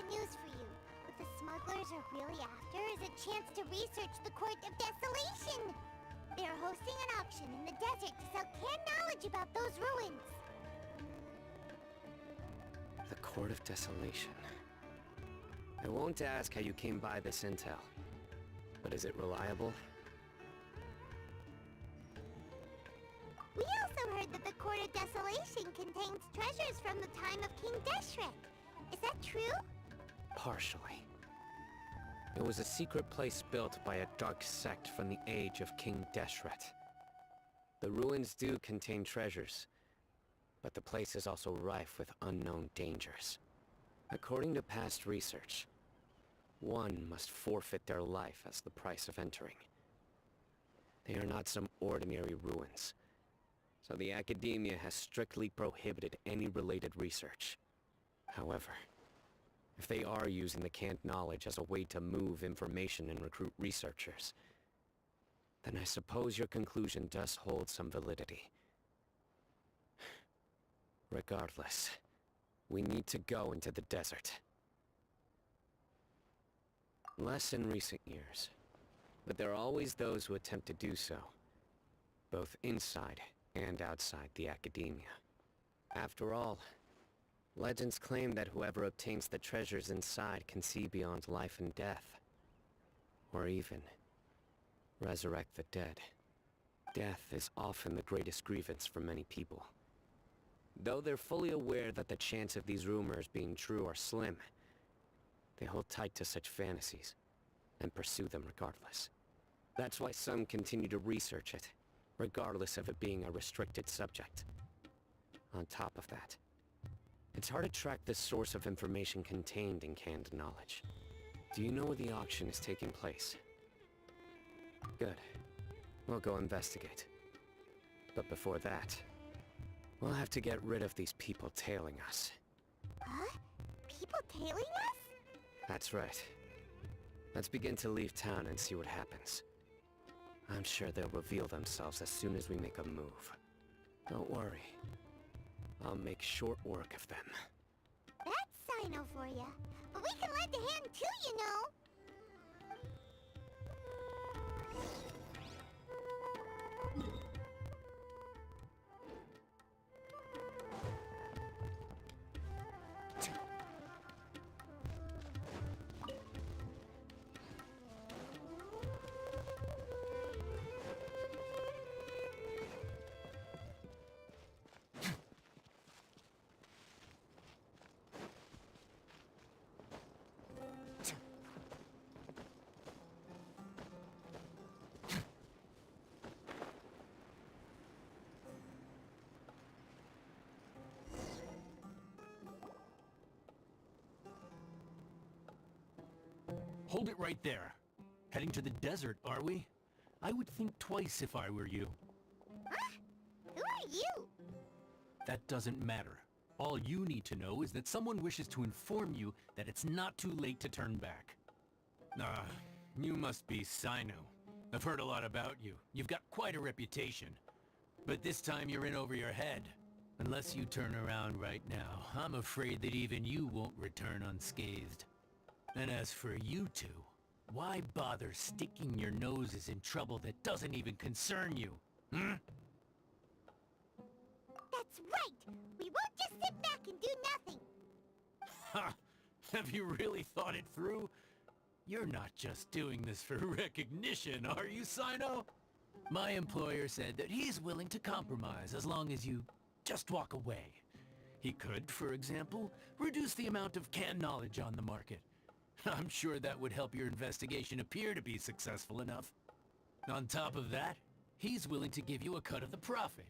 good news for you. What the smugglers are really after is a chance to research the Court of Desolation. They're hosting an auction in the desert to sell canned knowledge about those ruins. The Court of Desolation. I won't ask how you came by this intel, but is it reliable? We also heard that the Court of Desolation contains treasures from the time of King Deshret. Is that true? Partially. It was a secret place built by a dark sect from the age of King Deshret. The ruins do contain treasures, but the place is also rife with unknown dangers. According to past research, one must forfeit their life as the price of entering. They are not some ordinary ruins, so the academia has strictly prohibited any related research. However, if they are using the canned knowledge as a way to move information and recruit researchers, then I suppose your conclusion does hold some validity. Regardless, we need to go into the desert. Less in recent years, but there are always those who attempt to do so, both inside and outside the academia. After all, legends claim that whoever obtains the treasures inside can see beyond life and death, or even resurrect the dead. Death is often the greatest grievance for many people. Though they're fully aware that the chance of these rumors being true are slim, they hold tight to such fantasies and pursue them regardless. That's why some continue to research it, regardless of it being a restricted subject. On top of that, it's hard to track the source of information contained in canned knowledge. Do you know where the auction is taking place? Good. We'll go investigate. But before that, we'll have to get rid of these people tailing us. Huh? People tailing us? That's right. Let's begin to leave town and see what happens. I'm sure they'll reveal themselves as soon as we make a move. Don't worry. I'll make short work of them. That's Sino for ya. But we can lend a hand too, you know. Hold it right there. Heading to the desert, are we? I would think twice if I were you. Huh? Who are you? That doesn't matter. All you need to know is that someone wishes to inform you that it's not too late to turn back. Ah, you must be Sino. I've heard a lot about you. You've got quite a reputation. But this time you're in over your head. Unless you turn around right now, I'm afraid that even you won't return unscathed. And as for you two, why bother sticking your noses in trouble that doesn't even concern you? Hmm? That's right! We won't just sit back and do nothing! Ha! Have you really thought it through? You're not just doing this for recognition, are you, Sino? My employer said that he's willing to compromise as long as you just walk away. He could, for example, reduce the amount of canned knowledge on the market. I'm sure that would help your investigation appear to be successful enough. On top of that, he's willing to give you a cut of the profit.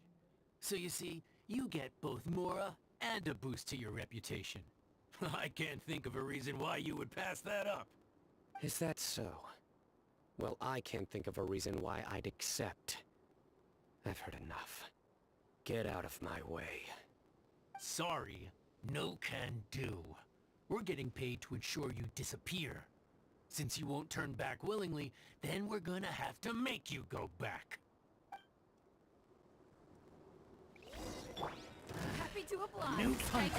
So you see, you get both Mora and a boost to your reputation. I can't think of a reason why you would pass that up. Is that so? Well, I can't think of a reason why I'd accept. I've heard enough. Get out of my way. Sorry, no can do. We're getting paid to ensure you disappear. Since you won't turn back willingly, then we're gonna have to make you go back. Happy to oblige. New fight.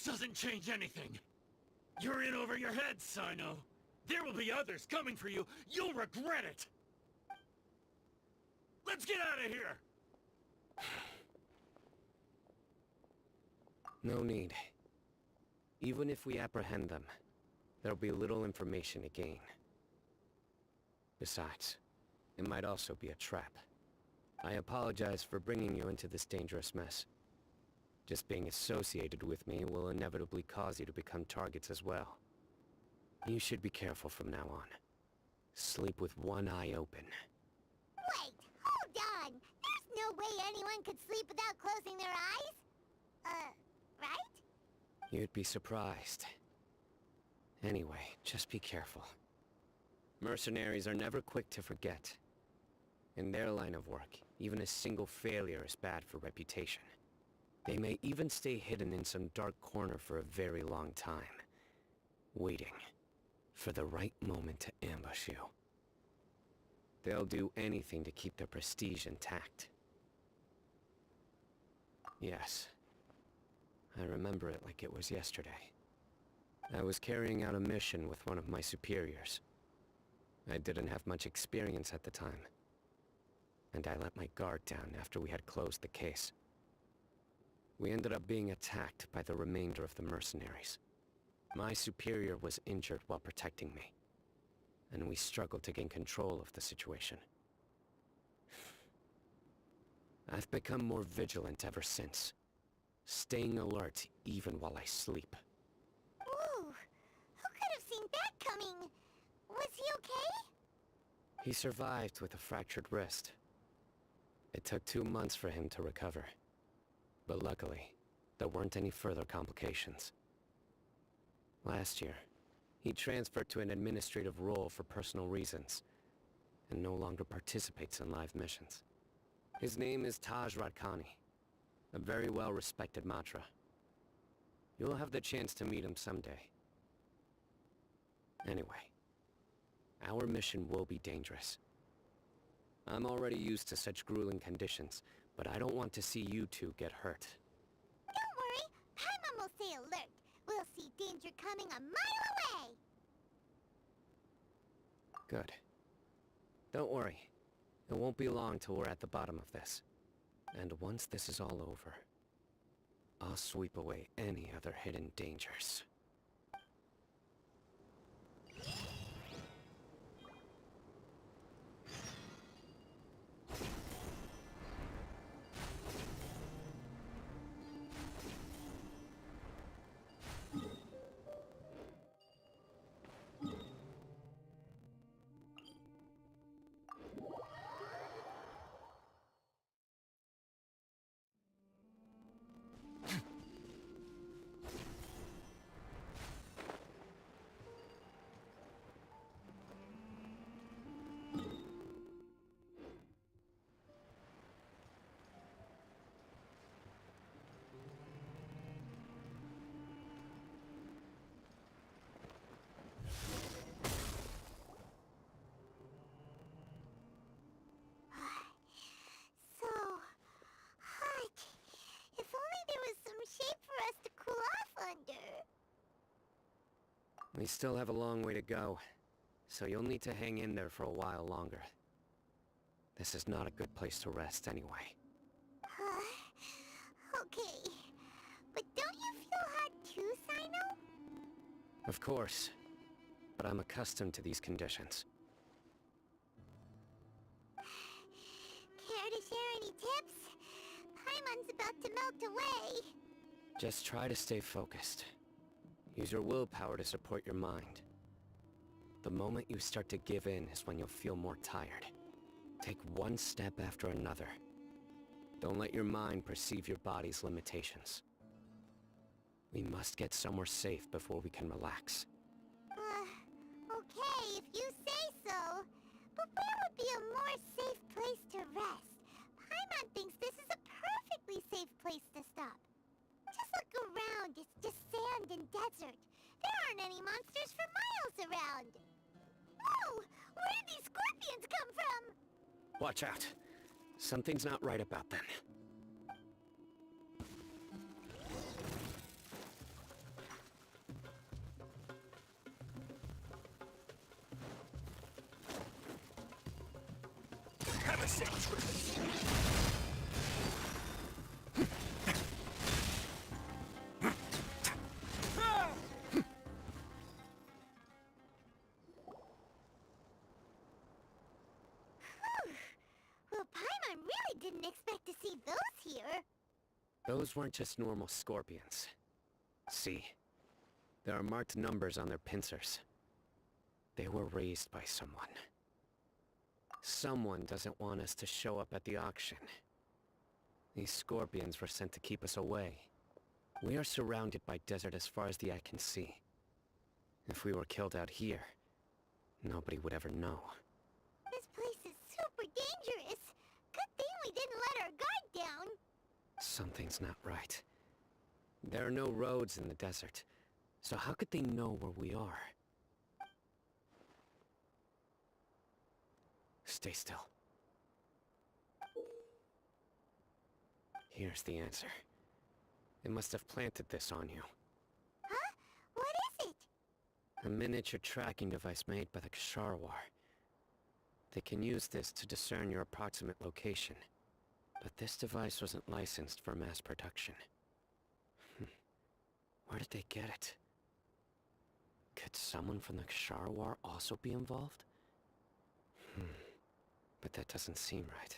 doesn't change anything. You're in over your head, Sino. There will be others coming for you. You'll regret it. Let's get out of here! No need. Even if we apprehend them, there'll be little information to gain. Besides, it might also be a trap. I apologize for bringing you into this dangerous mess. Just being associated with me will inevitably cause you to become targets as well. You should be careful from now on. Sleep with one eye open. Wait, hold on! There's no way anyone could sleep without closing their eyes? Right? You'd be surprised. Anyway, just be careful. Mercenaries are never quick to forget. In their line of work, even a single failure is bad for reputation. They may even stay hidden in some dark corner for a very long time, waiting for the right moment to ambush you. They'll do anything to keep their prestige intact. Yes, I remember it like it was yesterday. I was carrying out a mission with one of my superiors. I didn't have much experience at the time, and I let my guard down after we had closed the case. We ended up being attacked by the remainder of the mercenaries. My superior was injured while protecting me, and we struggled to gain control of the situation. I've become more vigilant ever since, staying alert even while I sleep. Ooh, who could have seen that coming? Was he okay? He survived with a fractured wrist. It took 2 months for him to recover. But luckily, there weren't any further complications. Last year, he transferred to an administrative role for personal reasons, and no longer participates in live missions. His name is Taj Radkani, a very well-respected Matra. You'll have the chance to meet him someday. Anyway, our mission will be dangerous. I'm already used to such grueling conditions, but I don't want to see you two get hurt. Don't worry, Paimon will stay alert. We'll see danger coming a mile away. Good. Don't worry. It won't be long till we're at the bottom of this. And once this is all over, I'll sweep away any other hidden dangers. So hot. If only there was some shade for us to cool off under. We still have a long way to go, so you'll need to hang in there for a while longer. This is not a good place to rest anyway. Okay. But don't you feel hot too, Sino? Of course, but I'm accustomed to these conditions. Care to share any tips? Paimon's about to melt away. Just try to stay focused. Use your willpower to support your mind. The moment you start to give in is when you'll feel more tired. Take one step after another. Don't let your mind perceive your body's limitations. We must get somewhere safe before we can relax. Okay, if you say so. But where would be a more safe place to rest? Paimon thinks this is a perfectly safe place to stop. Just look around, it's just sand and desert. There aren't any monsters for miles around. Whoa! Where did these scorpions come from? Watch out. Something's not right about them. Well, Paimon really didn't expect to see those here. Those weren't just normal scorpions. See? There are marked numbers on their pincers. They were raised by someone. Someone doesn't want us to show up at the auction. These scorpions were sent to keep us away. We are surrounded by desert as far as the eye can see. If we were killed out here, nobody would ever know. This place is super dangerous. Good thing we didn't let our guard down. Something's not right. There are no roads in the desert, so how could they know where we are? Stay still. Here's the answer. It must have planted this on you. Huh? What is it? A miniature tracking device made by the Ksharwar. They can use this to discern your approximate location. But this device wasn't licensed for mass production. Where did they get it? Could someone from the Ksharwar also be involved? But that doesn't seem right.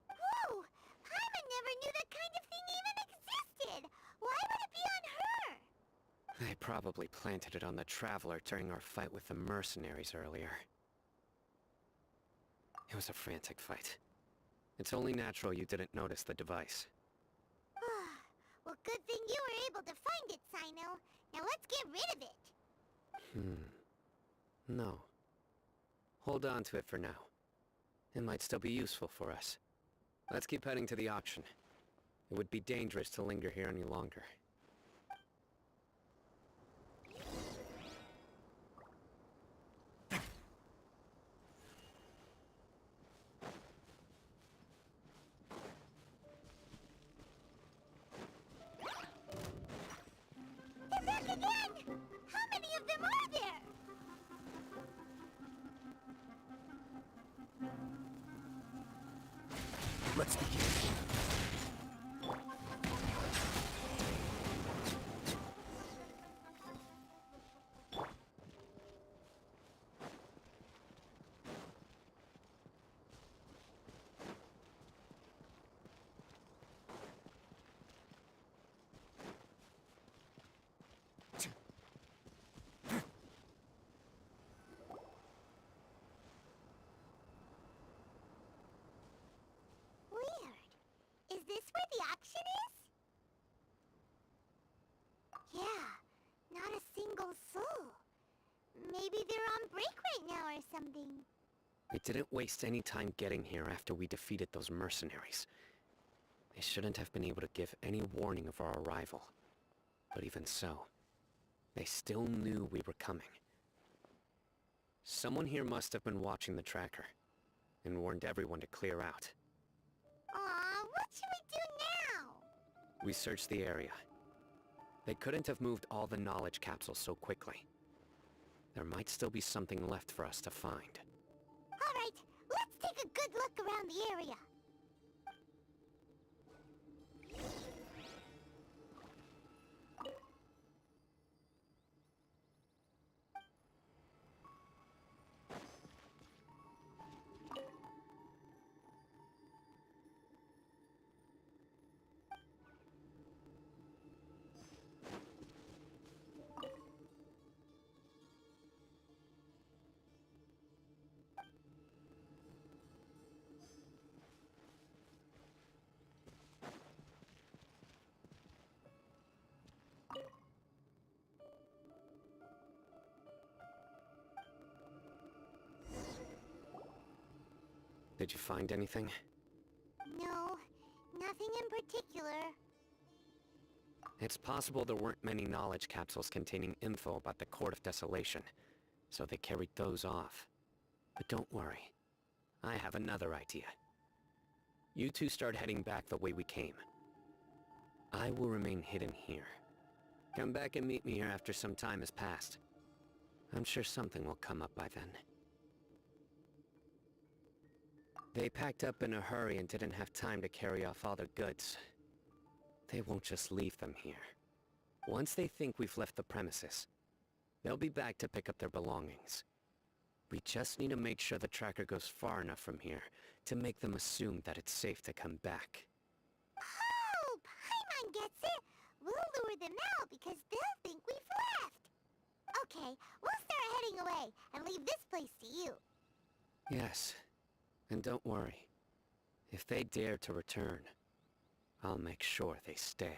Whoa! Paimon never knew that kind of thing even existed! Why would it be on her? They probably planted it on the Traveler during our fight with the mercenaries earlier. It was a frantic fight. It's only natural you didn't notice the device. Well, good thing you were able to find it, Sino. Now let's get rid of it. No. Hold on to it for now. It might still be useful for us. Let's keep heading to the auction. It would be dangerous to linger here any longer. They're back again! How many of them are there? Let's begin. Weird. Is this where the auction is? Yeah, not a single soul. Maybe they're on break right now or something. We didn't waste any time getting here after we defeated those mercenaries. They shouldn't have been able to give any warning of our arrival. But even so, they still knew we were coming. Someone here must have been watching the tracker, and warned everyone to clear out. Aw, what should we do now? We searched the area. They couldn't have moved all the knowledge capsules so quickly. There might still be something left for us to find. Alright, let's take a good look around the area. Did you find anything? No, nothing in particular. It's possible there weren't many knowledge capsules containing info about the Court of Desolation, so they carried those off. But don't worry. I have another idea. You two start heading back the way we came. I will remain hidden here. Come back and meet me here after some time has passed. I'm sure something will come up by then. They packed up in a hurry and didn't have time to carry off all their goods. They won't just leave them here. Once they think we've left the premises, they'll be back to pick up their belongings. We just need to make sure the tracker goes far enough from here to make them assume that it's safe to come back. Oh, Paimon gets it! We'll lure them out because they'll think we've left! Okay, we'll start heading away and leave this place to you. Yes, and don't worry. If they dare to return, I'll make sure they stay.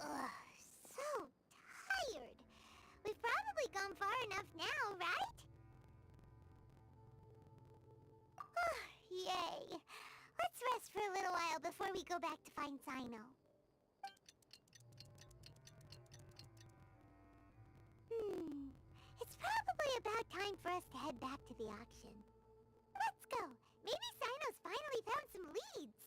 Ugh, so tired. We've probably gone far enough now, right? Yay. Let's rest for a little while before we go back to find Sino. It's probably about time for us to head back to the auction. Let's go. Maybe Sino's finally found some leads.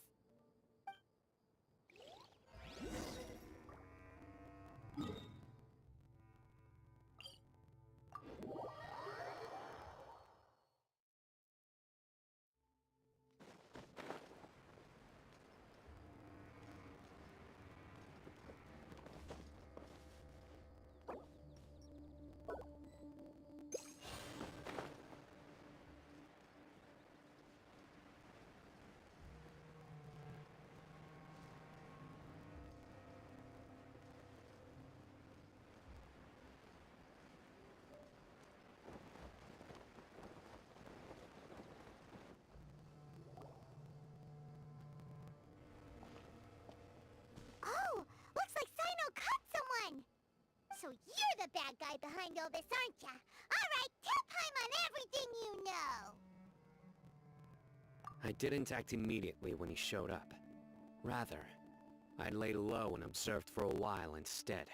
Oh, looks like Sino caught someone! So you're the bad guy behind all this, aren't ya? Alright, tell Paimon everything you know! I didn't act immediately when he showed up. Rather, I laid low and observed for a while instead.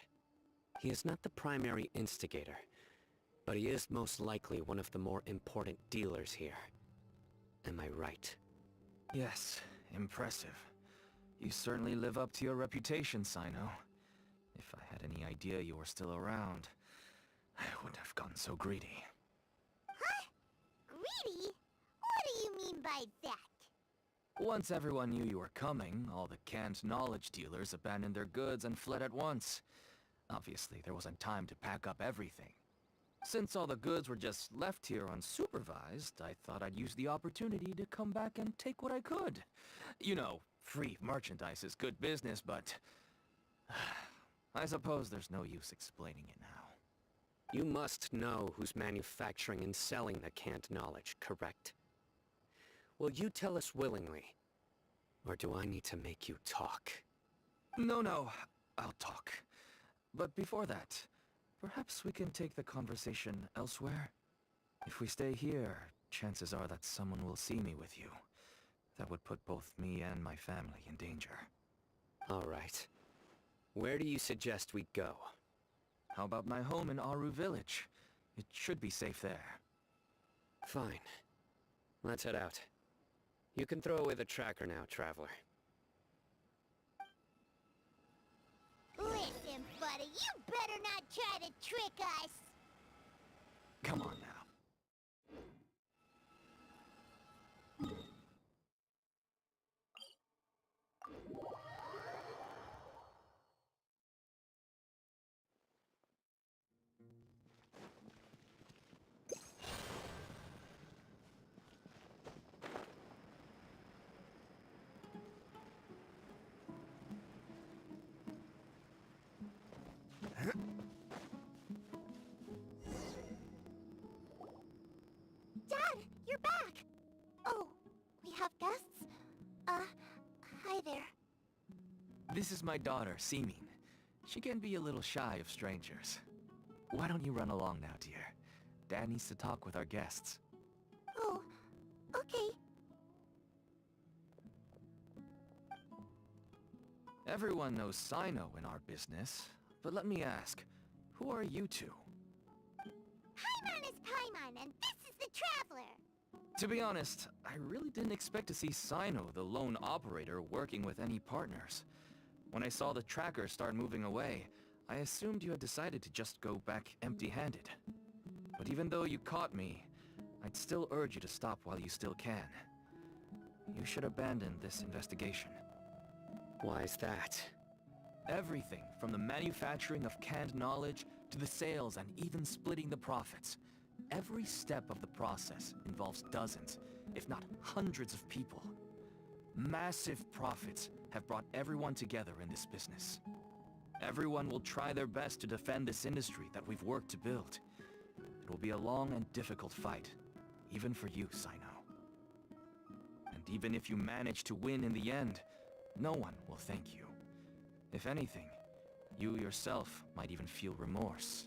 He is not the primary instigator, but he is most likely one of the more important dealers here. Am I right? Yes, impressive. You certainly live up to your reputation, Sino. If I had any idea you were still around, I wouldn't have gotten so greedy. Huh? Greedy? What do you mean by that? Once everyone knew you were coming, all the canned knowledge dealers abandoned their goods and fled at once. Obviously, there wasn't time to pack up everything. Since all the goods were just left here unsupervised, I thought I'd use the opportunity to come back and take what I could. You know, free merchandise is good business, but... I suppose there's no use explaining it now. You must know who's manufacturing and selling the canned knowledge, correct? Will you tell us willingly? Or do I need to make you talk? No, I'll talk. But before that, perhaps we can take the conversation elsewhere? If we stay here, chances are that someone will see me with you. That would put both me and my family in danger. All right. Where do you suggest we go? How about my home in Aru village? It should be safe there. Fine. Let's head out. You can throw away the tracker now, traveler. Listen, buddy, you better not try to trick us! Come on now. This is my daughter, Seeming. She can be a little shy of strangers. Why don't you run along now, dear? Dad needs to talk with our guests. Oh, okay. Everyone knows Sino in our business, but let me ask, who are you two? Paimon is Paimon, and this is the Traveler. To be honest, I really didn't expect to see Sino, the lone operator, working with any partners. When I saw the tracker start moving away, I assumed you had decided to just go back empty-handed. But even though you caught me, I'd still urge you to stop while you still can. You should abandon this investigation. Why is that? Everything from the manufacturing of canned knowledge to the sales and even splitting the profits. Every step of the process involves dozens, if not hundreds of people. Massive profits have brought everyone together in this business. Everyone will try their best to defend this industry that we've worked to build. It will be a long and difficult fight, even for you, Sino. And even if you manage to win in the end, no one will thank you. If anything, you yourself might even feel remorse.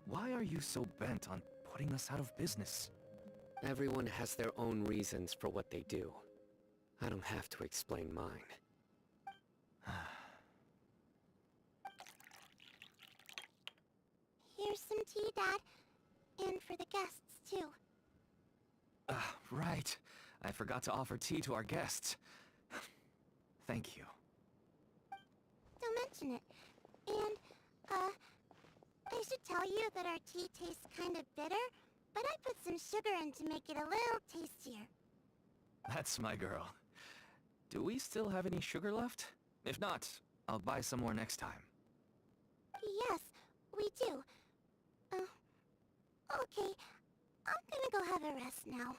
Why are you so bent on putting us out of business? Everyone has their own reasons for what they do. I don't have to explain mine. Here's some tea, Dad. And for the guests, too. Right. I forgot to offer tea to our guests. Thank you. Don't mention it. And, I should tell you that our tea tastes kind of bitter, but I put some sugar in to make it a little tastier. That's my girl. Do we still have any sugar left? If not, I'll buy some more next time. Yes, we do. Okay. I'm gonna go have a rest now.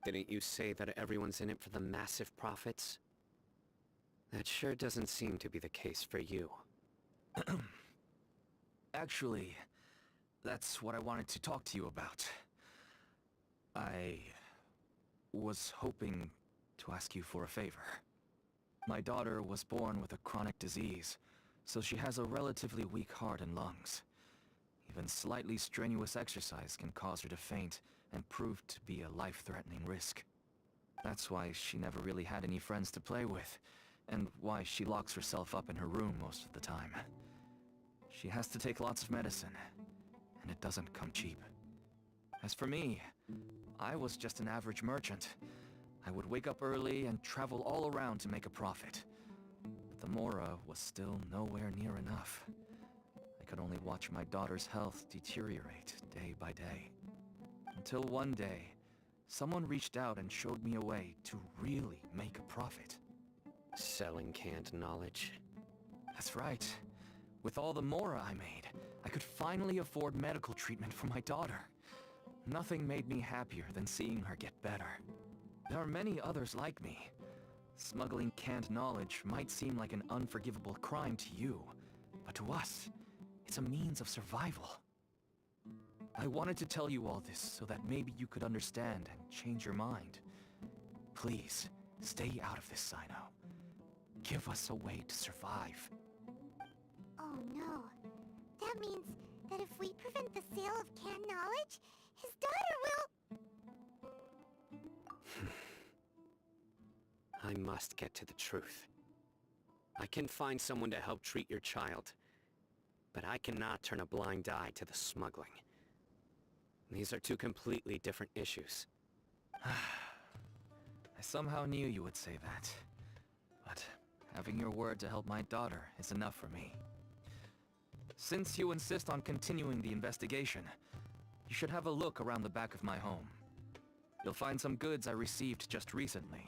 Didn't you say that everyone's in it for the massive profits? That sure doesn't seem to be the case for you. Actually, that's what I wanted to talk to you about. I was hoping to ask you for a favor. My daughter was born with a chronic disease, so she has a relatively weak heart and lungs. Even slightly strenuous exercise can cause her to faint and prove to be a life-threatening risk. That's why she never really had any friends to play with, and why she locks herself up in her room most of the time. She has to take lots of medicine, and it doesn't come cheap. As for me, I was just an average merchant. I would wake up early and travel all around to make a profit. But the Mora was still nowhere near enough. I could only watch my daughter's health deteriorate day by day. Until one day, someone reached out and showed me a way to really make a profit. Selling canned knowledge? That's right. With all the Mora I made, I could finally afford medical treatment for my daughter. Nothing made me happier than seeing her get better. There are many others like me. Smuggling canned knowledge might seem like an unforgivable crime to you, but to us, it's a means of survival. I wanted to tell you all this so that maybe you could understand and change your mind. Please, stay out of this, Sino. Give us a way to survive. Oh no. That means that if we prevent the sale of canned knowledge, his daughter will... I must get to the truth. I can find someone to help treat your child, but I cannot turn a blind eye to the smuggling. These are two completely different issues. I somehow knew you would say that. But having your word to help my daughter is enough for me. Since you insist on continuing the investigation, you should have a look around the back of my home. You'll find some goods I received just recently.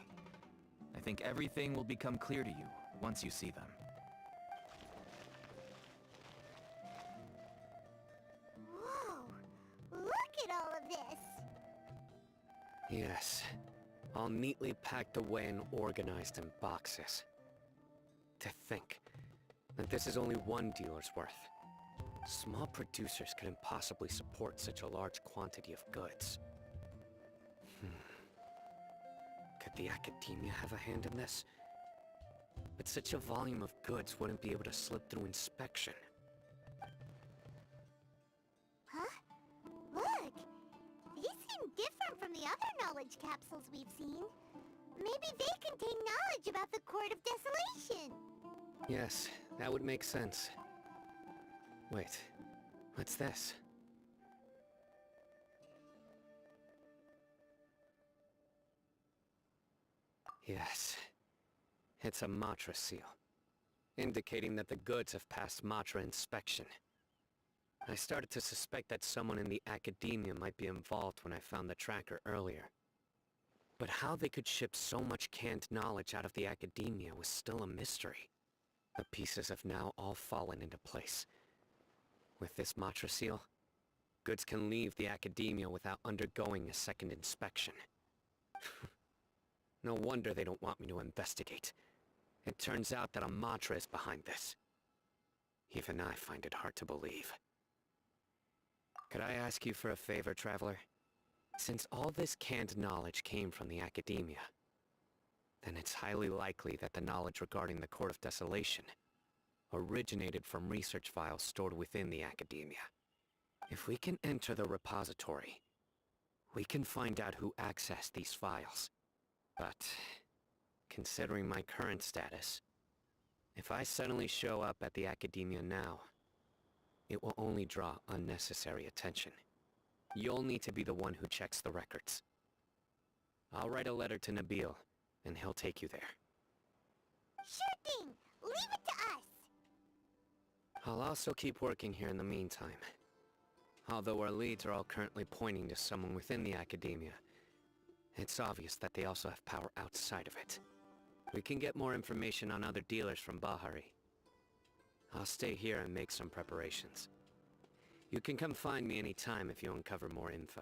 I think everything will become clear to you once you see them. Whoa! Look at all of this! Yes, all neatly packed away and organized in boxes. To think that this is only one dealer's worth. Small producers couldn't possibly support such a large quantity of goods. Could the academia have a hand in this? But such a volume of goods wouldn't be able to slip through inspection. Huh? Look! These seem different from the other knowledge capsules we've seen. Maybe they contain knowledge about the Court of Desolation. Yes, that would make sense. Wait, what's this? Yes, it's a Matra seal, indicating that the goods have passed Matra inspection. I started to suspect that someone in the academia might be involved when I found the tracker earlier. But how they could ship so much canned knowledge out of the academia was still a mystery. The pieces have now all fallen into place. With this Matra seal, goods can leave the academia without undergoing a second inspection. No wonder they don't want me to investigate. It turns out that a Matra is behind this. Even I find it hard to believe. Could I ask you for a favor, Traveler? Since all this canned knowledge came from the academia, then it's highly likely that the knowledge regarding the Court of Desolation originated from research files stored within the academia. If we can enter the repository, we can find out who accessed these files. But, considering my current status, if I suddenly show up at the academia now, it will only draw unnecessary attention. You'll need to be the one who checks the records. I'll write a letter to Nabil, and he'll take you there. Sure thing! Leave it to us! I'll also keep working here in the meantime. Although our leads are all currently pointing to someone within the academia, it's obvious that they also have power outside of it. We can get more information on other dealers from Bahari. I'll stay here and make some preparations. You can come find me anytime if you uncover more info.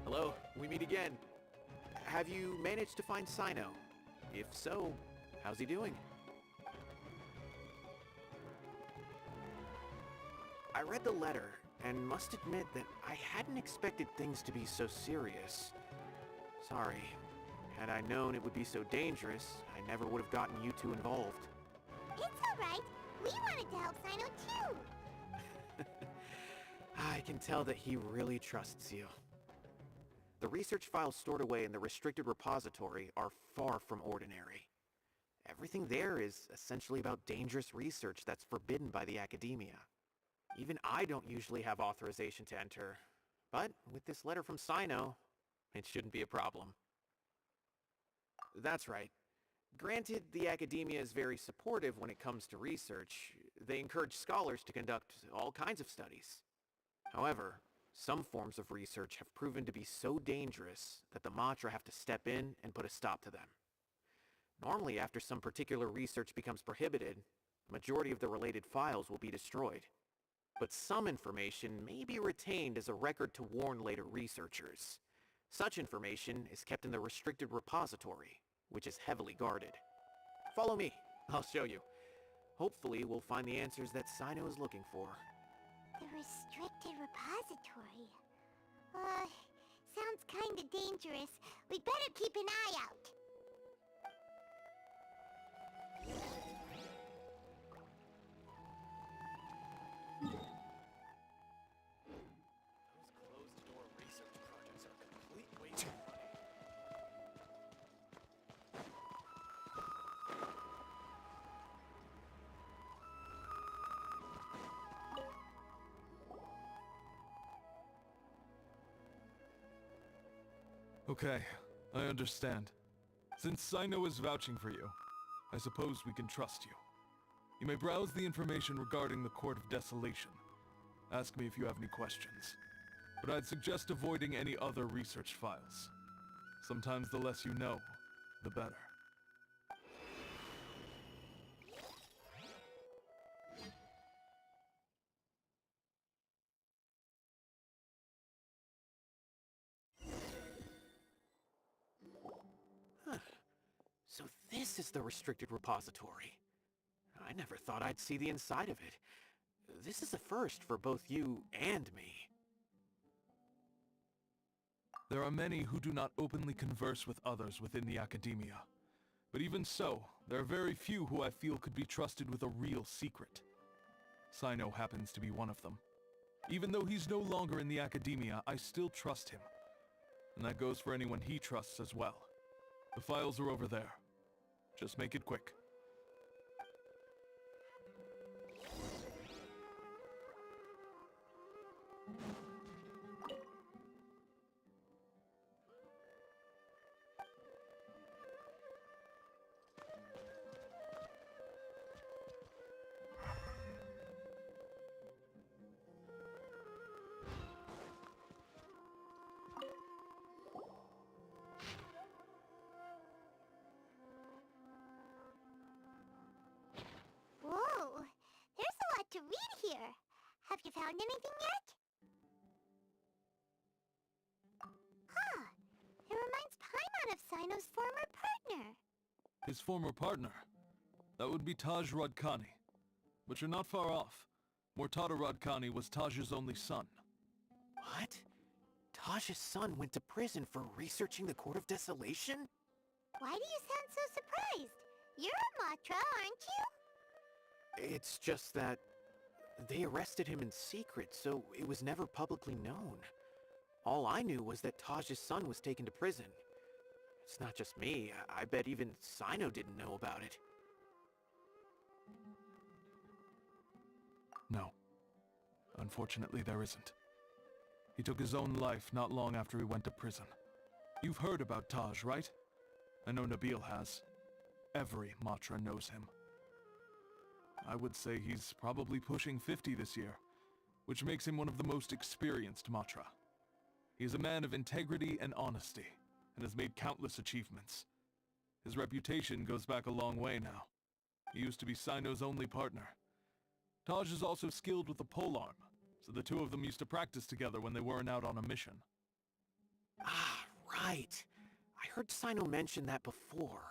Hello, we meet again. Have you managed to find Sino? If so, how's he doing? I read the letter, and must admit that I hadn't expected things to be so serious. Sorry. Had I known it would be so dangerous, I never would have gotten you two involved. It's alright. We wanted to help Sino too. I can tell that he really trusts you. The research files stored away in the restricted repository are far from ordinary. Everything there is essentially about dangerous research that's forbidden by the academia. Even I don't usually have authorization to enter, but with this letter from Sino, it shouldn't be a problem. That's right. Granted, the academia is very supportive when it comes to research. They encourage scholars to conduct all kinds of studies. However, some forms of research have proven to be so dangerous that the Matra have to step in and put a stop to them. Normally, after some particular research becomes prohibited, the majority of the related files will be destroyed. But some information may be retained as a record to warn later researchers. Such information is kept in the restricted repository, which is heavily guarded. Follow me, I'll show you. Hopefully, we'll find the answers that Sino is looking for. The restricted repository. Sounds kinda dangerous. We'd better keep an eye out. Those closed-door research projects are complete waste of money. Okay, I understand. Since Sino is vouching for you, I suppose we can trust you. You may browse the information regarding the Court of Desolation. Ask me if you have any questions. But I'd suggest avoiding any other research files. Sometimes the less you know, the better. So this is the restricted repository. I never thought I'd see the inside of it. This is a first for both you and me. There are many who do not openly converse with others within the academia. But even so, there are very few who I feel could be trusted with a real secret. Sino happens to be one of them. Even though he's no longer in the academia, I still trust him. And that goes for anyone he trusts as well. The files are over there. Just make it quick. Whoa! There's a lot to read here. Have you found anything yet? Huh. It reminds Paimon of Sino's former partner. His former partner. That would be Taj Radkani. But you're not far off. Mortada Radkani was Taj's only son. What? Taj's son went to prison for researching the Court of Desolation? Why do you sound so surprised? You're a Matra, aren't you? It's just that they arrested him in secret, so it was never publicly known. All I knew was that Taj's son was taken to prison. It's not just me. I bet even Sino didn't know about it. No. Unfortunately, there isn't. He took his own life not long after he went to prison. You've heard about Taj, right? I know Nabil has. Every Matra knows him. I would say he's probably pushing 50 this year, which makes him one of the most experienced Matra. He is a man of integrity and honesty, and has made countless achievements. His reputation goes back a long way now. He used to be Sino's only partner. Taj is also skilled with the polearm, so the two of them used to practice together when they weren't out on a mission. Ah, right. I heard Sino mention that before.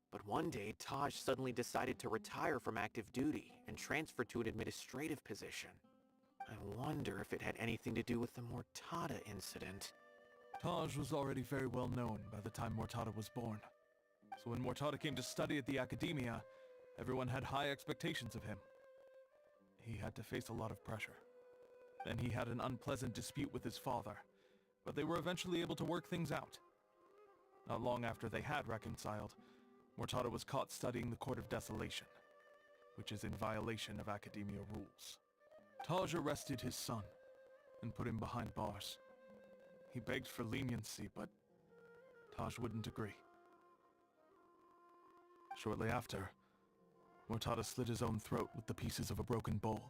But one day, Taj suddenly decided to retire from active duty and transfer to an administrative position. I wonder if it had anything to do with the Mortada incident. Taj was already very well known by the time Mortada was born. So when Mortada came to study at the academia, everyone had high expectations of him. He had to face a lot of pressure. Then he had an unpleasant dispute with his father, but they were eventually able to work things out. Not long after they had reconciled, Mortada was caught studying the Court of Desolation, which is in violation of academia rules. Taj arrested his son and put him behind bars. He begged for leniency, but Taj wouldn't agree. Shortly after, Mortada slit his own throat with the pieces of a broken bowl.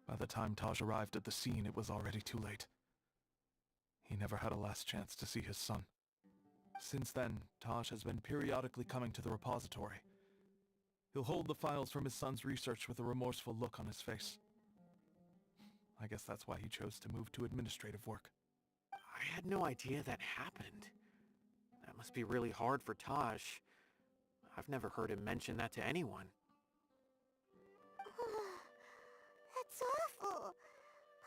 By the time Taj arrived at the scene, it was already too late. He never had a last chance to see his son. Since then, Taj has been periodically coming to the repository. He'll hold the files from his son's research with a remorseful look on his face. I guess that's why he chose to move to administrative work. I had no idea that happened. That must be really hard for Taj. I've never heard him mention that to anyone. That's awful.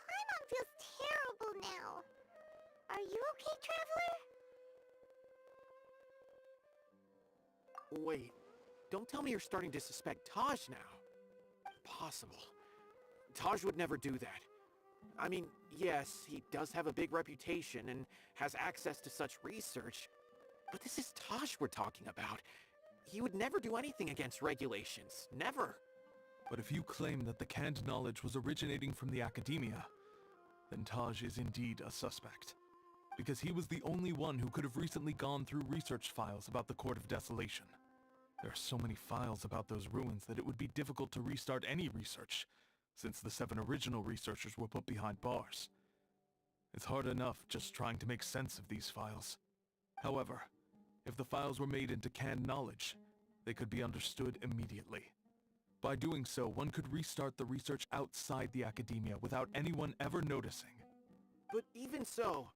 Paimon feels terrible now. Are you okay, Traveler? Wait, don't tell me you're starting to suspect Taj now. Impossible. Taj would never do that. I mean, yes, he does have a big reputation and has access to such research, but this is Taj we're talking about. He would never do anything against regulations. Never. But if you claim that the canned knowledge was originating from the academia, then Taj is indeed a suspect. Because he was the only one who could have recently gone through research files about the Court of Desolation. There are so many files about those ruins that it would be difficult to restart any research, since the 7 original researchers were put behind bars. It's hard enough just trying to make sense of these files. However, if the files were made into canned knowledge, they could be understood immediately. By doing so, one could restart the research outside the academia without anyone ever noticing. But even so...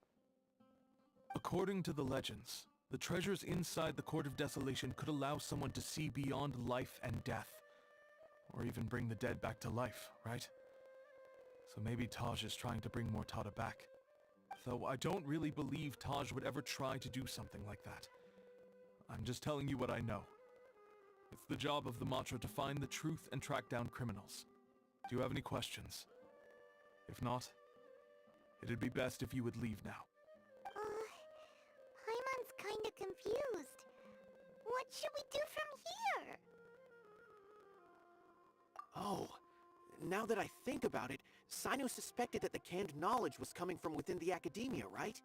According to the legends, the treasures inside the Court of Desolation could allow someone to see beyond life and death. Or even bring the dead back to life, right? So maybe Taj is trying to bring Mortada back. Though I don't really believe Taj would ever try to do something like that. I'm just telling you what I know. It's the job of the Matra to find the truth and track down criminals. Do you have any questions? If not, it'd be best if you would leave now. Paimon's kinda confused. What should we do from here? Oh, now that I think about it, Sino suspected that the canned knowledge was coming from within the academia, right?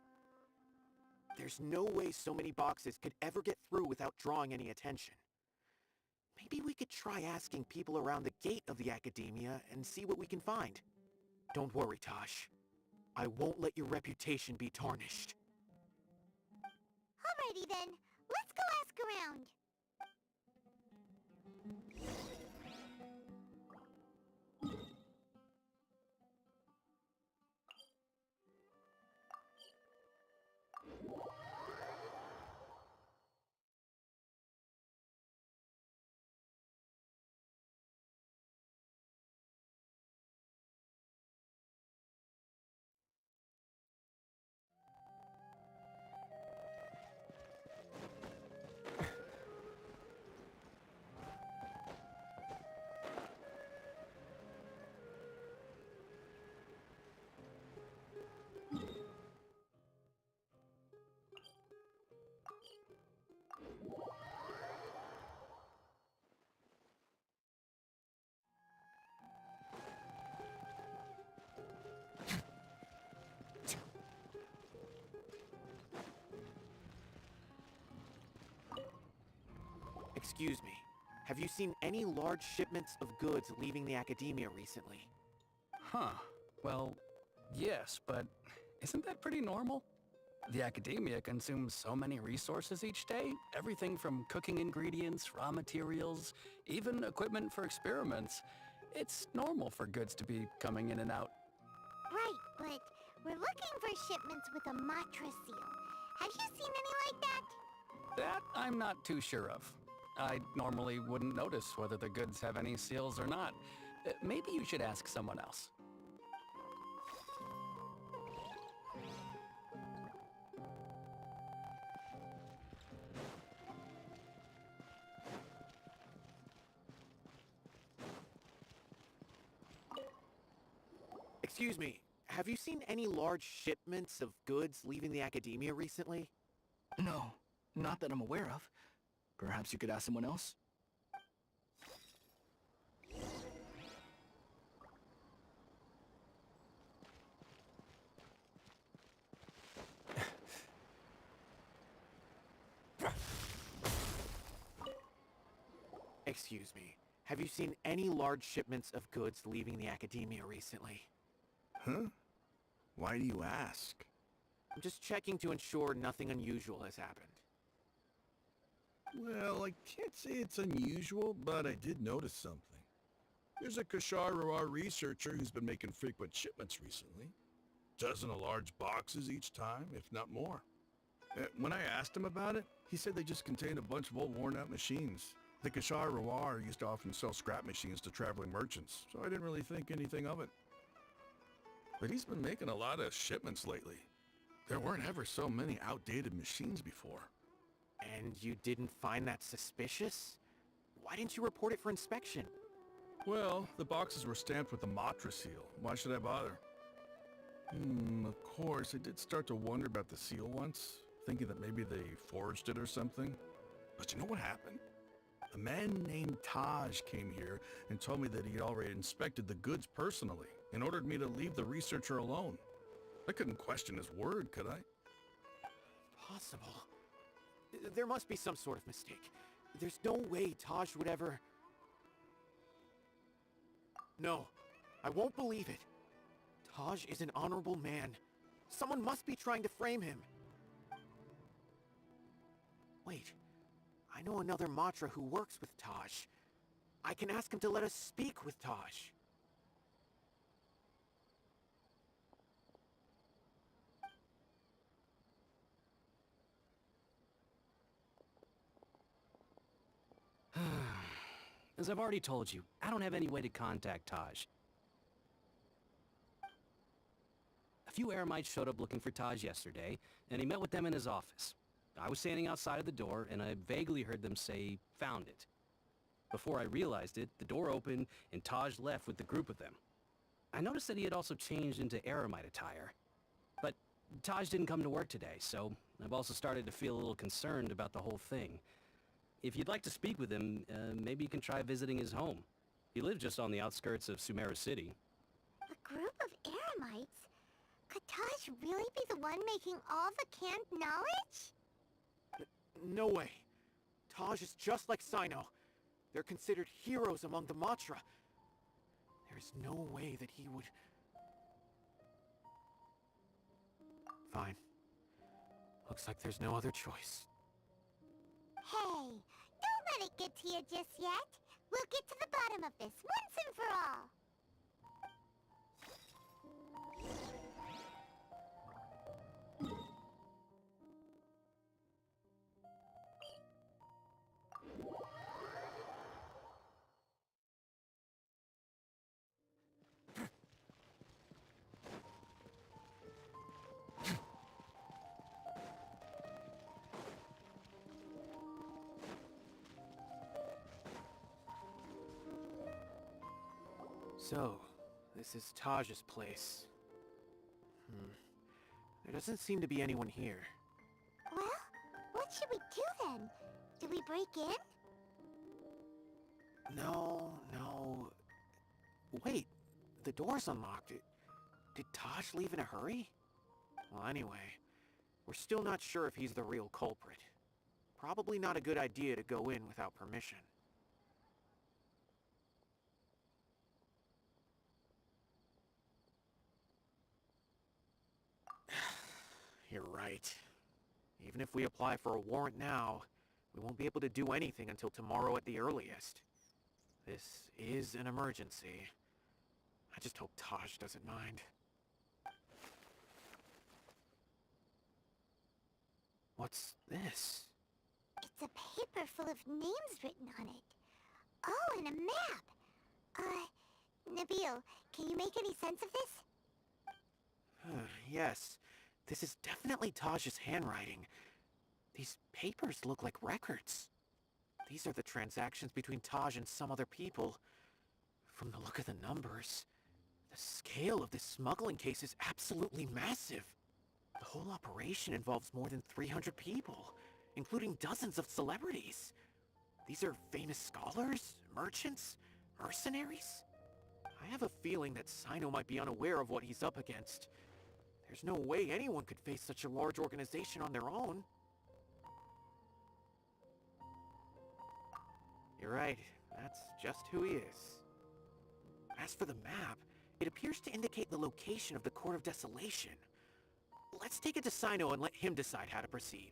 There's no way so many boxes could ever get through without drawing any attention. Maybe we could try asking people around the gate of the academia and see what we can find. Don't worry, Tosh. I won't let your reputation be tarnished. Alrighty then, let's go ask around. Excuse me, have you seen any large shipments of goods leaving the academia recently? Huh. Well, yes, but isn't that pretty normal? The academia consumes so many resources each day. Everything from cooking ingredients, raw materials, even equipment for experiments. It's normal for goods to be coming in and out. Right, but we're looking for shipments with a Matra seal. Have you seen any like that? That I'm not too sure of. I normally wouldn't notice whether the goods have any seals or not. Maybe you should ask someone else. Excuse me, have you seen any large shipments of goods leaving the academia recently? No, not that I'm aware of. Perhaps you could ask someone else? Excuse me, have you seen any large shipments of goods leaving the academia recently? Huh? Why do you ask? I'm just checking to ensure nothing unusual has happened. Well, I can't say it's unusual, but I did notice something. There's a Kashar researcher who's been making frequent shipments recently. Dozen of large boxes each time, if not more. When I asked him about it, he said they just contained a bunch of old worn-out machines. The Kashar used to often sell scrap machines to traveling merchants, so I didn't really think anything of it. But he's been making a lot of shipments lately. There weren't ever so many outdated machines before. And you didn't find that suspicious? Why didn't you report it for inspection? Well, the boxes were stamped with the Matra seal. Why should I bother? Of course, I did start to wonder about the seal once, thinking that maybe they forged it or something. But you know what happened? A man named Taj came here and told me that he'd already inspected the goods personally and ordered me to leave the researcher alone. I couldn't question his word, could I? Possible. There must be some sort of mistake. There's no way Taj would ever... No, I won't believe it. Taj is an honorable man. Someone must be trying to frame him. Wait, I know another Matra who works with Taj. I can ask him to let us speak with Taj. As I've already told you, I don't have any way to contact Taj. A few Eremites showed up looking for Taj yesterday, and he met with them in his office. I was standing outside of the door, and I vaguely heard them say, "Found it." Before I realized it, the door opened, and Taj left with the group of them. I noticed that he had also changed into Eremite attire. But Taj didn't come to work today, so I've also started to feel a little concerned about the whole thing. If you'd like to speak with him, maybe you can try visiting his home. He lives just on the outskirts of Sumeru City. A group of Eremites? Could Taj really be the one making all the canned knowledge? No way. Taj is just like Sino. They're considered heroes among the Matra. There's no way that he would... Fine. Looks like there's no other choice. Hey, don't let it get to you just yet. We'll get to the bottom of this once and for all. So, this is Taj's place. There doesn't seem to be anyone here. Well, what should we do then? Do we break in? No. Wait, the door's unlocked. Did Taj leave in a hurry? Well, anyway, we're still not sure if he's the real culprit. Probably not a good idea to go in without permission. You're right. Even if we apply for a warrant now, we won't be able to do anything until tomorrow at the earliest. This is an emergency. I just hope Taj doesn't mind. What's this? It's a paper full of names written on it. Oh, and a map. Nabil, can you make any sense of this? Yes. This is definitely Taj's handwriting. These papers look like records. These are the transactions between Taj and some other people. From the look of the numbers, the scale of this smuggling case is absolutely massive. The whole operation involves more than 300 people, including dozens of celebrities. These are famous scholars, merchants, mercenaries. I have a feeling that Sino might be unaware of what he's up against. There's no way anyone could face such a large organization on their own. You're right, that's just who he is. As for the map, it appears to indicate the location of the Court of Desolation. Let's take it to Sino and let him decide how to proceed.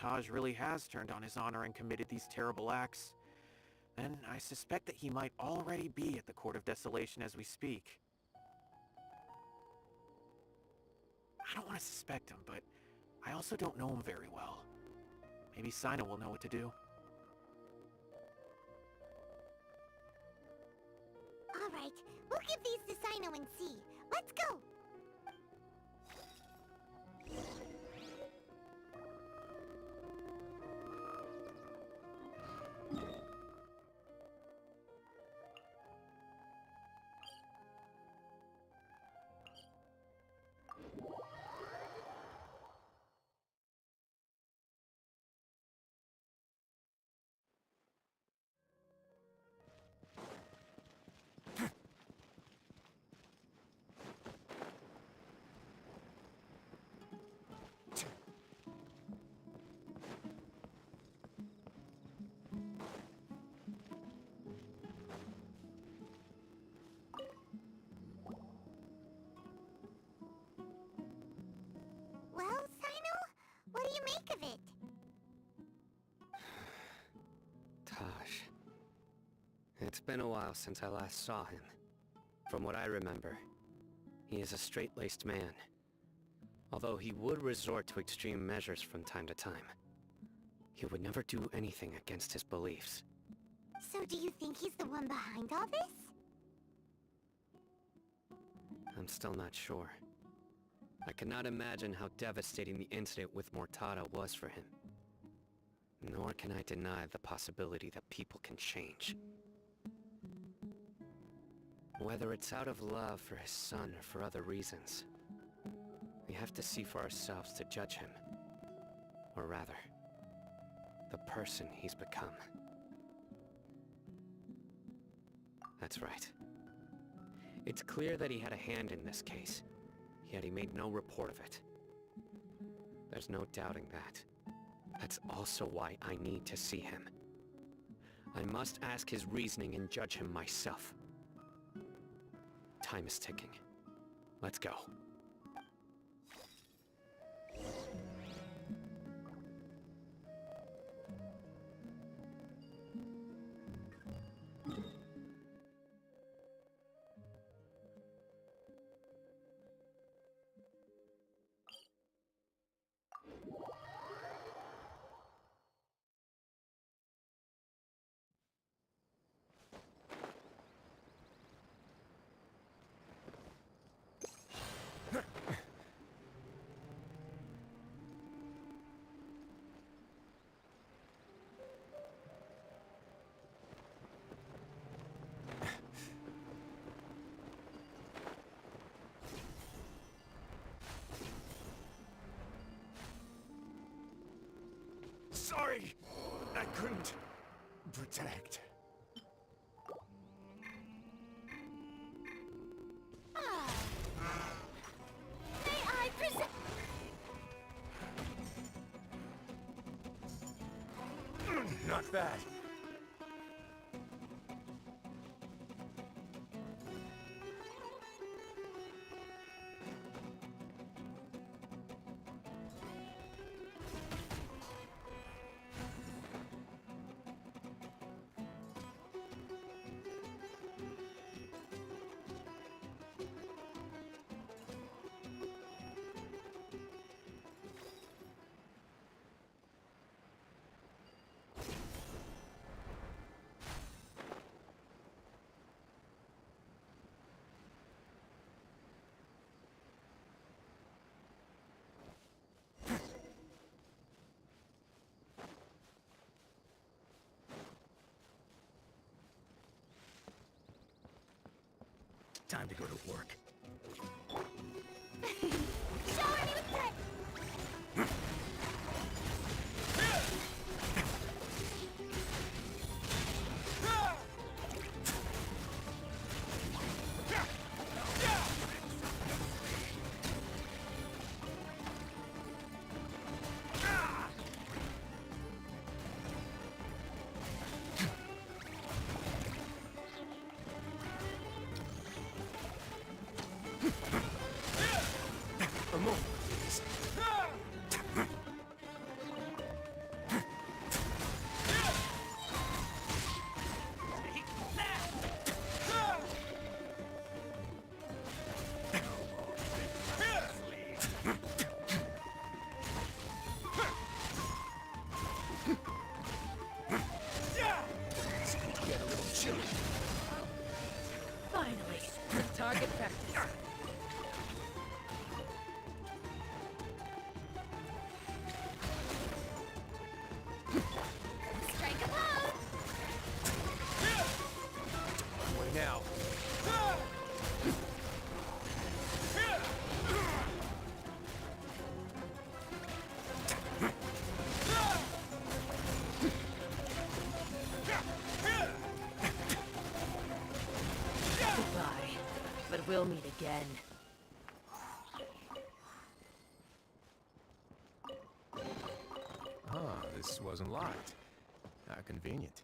Taj really has turned on his honor and committed these terrible acts, then I suspect that he might already be at the Court of Desolation as we speak. I don't want to suspect him, but I also don't know him very well. Maybe Sino will know what to do. Alright, we'll give these to Sino and see. Let's go! Well, Sino, what do you make of it? Taj. It's been a while since I last saw him. From what I remember, he is a straight-laced man. Although he would resort to extreme measures from time to time. He would never do anything against his beliefs. So do you think he's the one behind all this? I'm still not sure. I cannot imagine how devastating the incident with Mortada was for him. Nor can I deny the possibility that people can change. Whether it's out of love for his son or for other reasons, we have to see for ourselves to judge him. Or rather, the person he's become. That's right. It's clear that he had a hand in this case, yet he made no report of it. There's no doubting that. That's also why I need to see him. I must ask his reasoning and judge him myself. Time is ticking. Let's go. Sorry! I couldn't protect. May I present... Not bad. Time to go to work. Show her new threat! again. Ah, this wasn't locked. How convenient.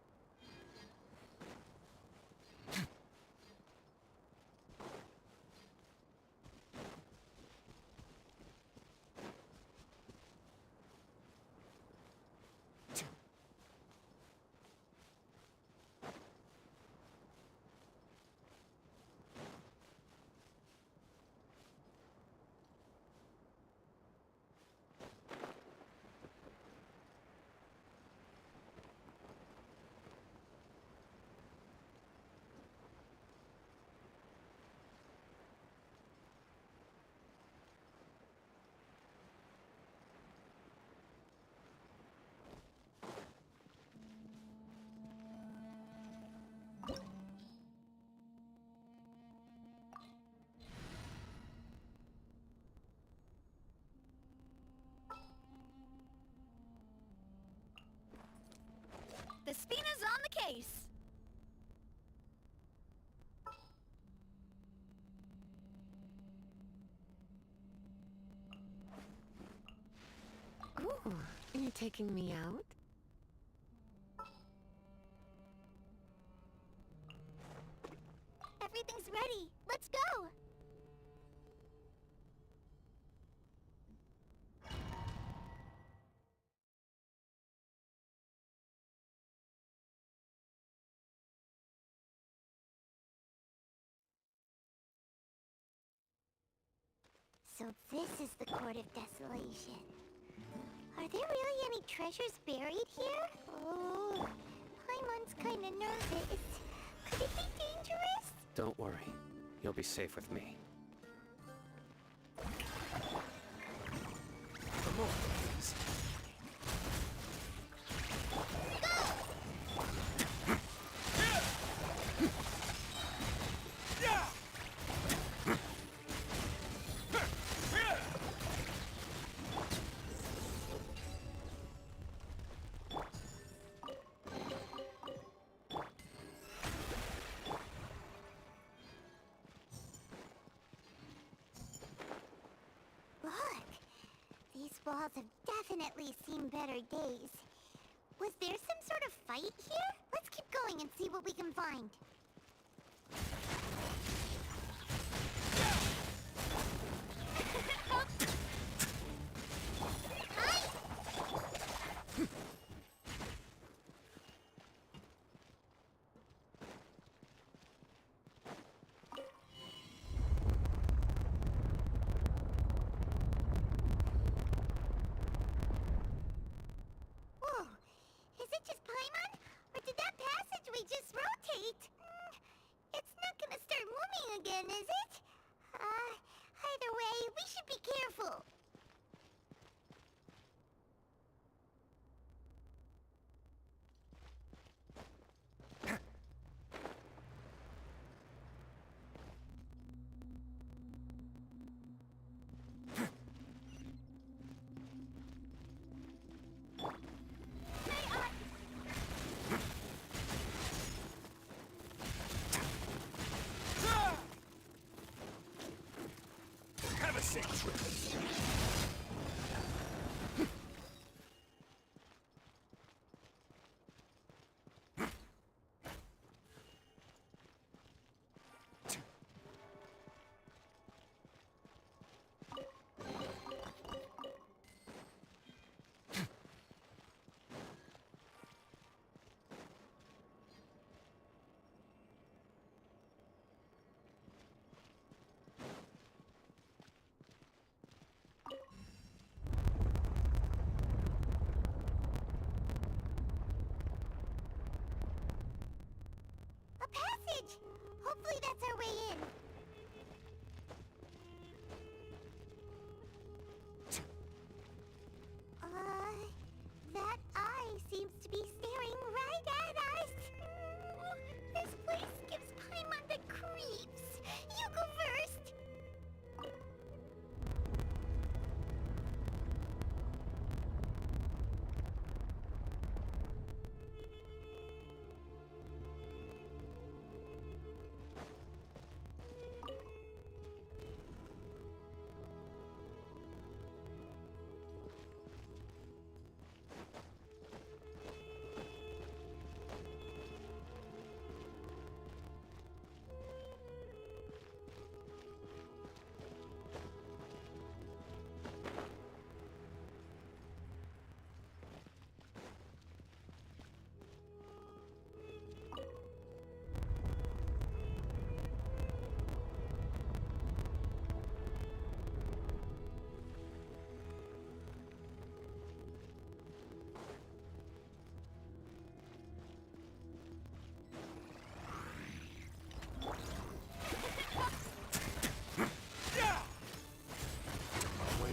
The Spina's on the case! Ooh, are you taking me out? Everything's ready. Let's go! So this is the Court of Desolation. Are there really any treasures buried here? Oh, Paimon's kinda nervous. Could it be dangerous? Don't worry. You'll be safe with me. For more, please. Look! These walls have definitely seen better days. Was there some sort of fight here? Let's keep going and see what we can find. Whoa! Is it just Paimon? Or did that passageway just rotate? It's not gonna start moving again, is it? Either way, we should be careful. Have a safe trip. A passage! Hopefully that's our way in. That eye seems to be staring right at us. This place gives Paimon the creeps. You go first.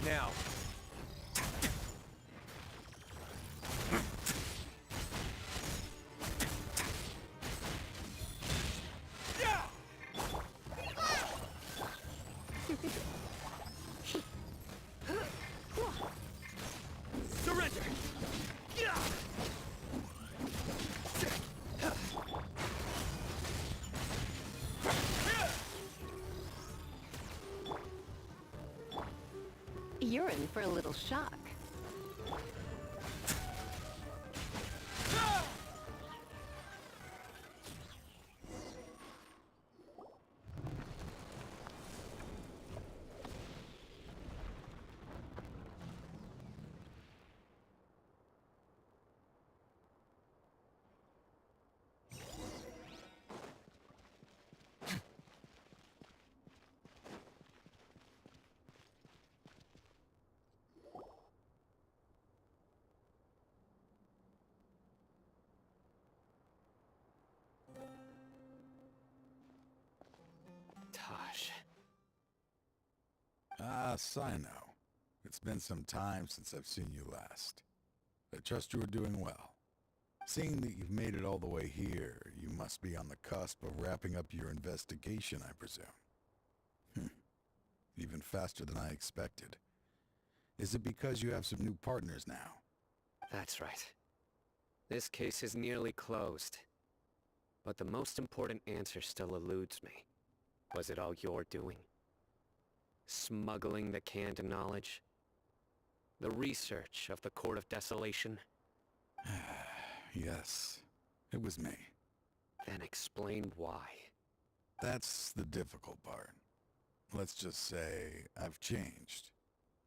Now. Surrender! You're in for a little shock. Taj. Ah, Sino. It's been some time since I've seen you last. I trust you are doing well. Seeing that you've made it all the way here, you must be on the cusp of wrapping up your investigation, I presume. Even faster than I expected. Is it because you have some new partners now? That's right. This case is nearly closed. But the most important answer still eludes me. Was it all your doing? Smuggling the canned knowledge? The research of the Court of Desolation? Yes, it was me. Then explain why. That's the difficult part. Let's just say I've changed.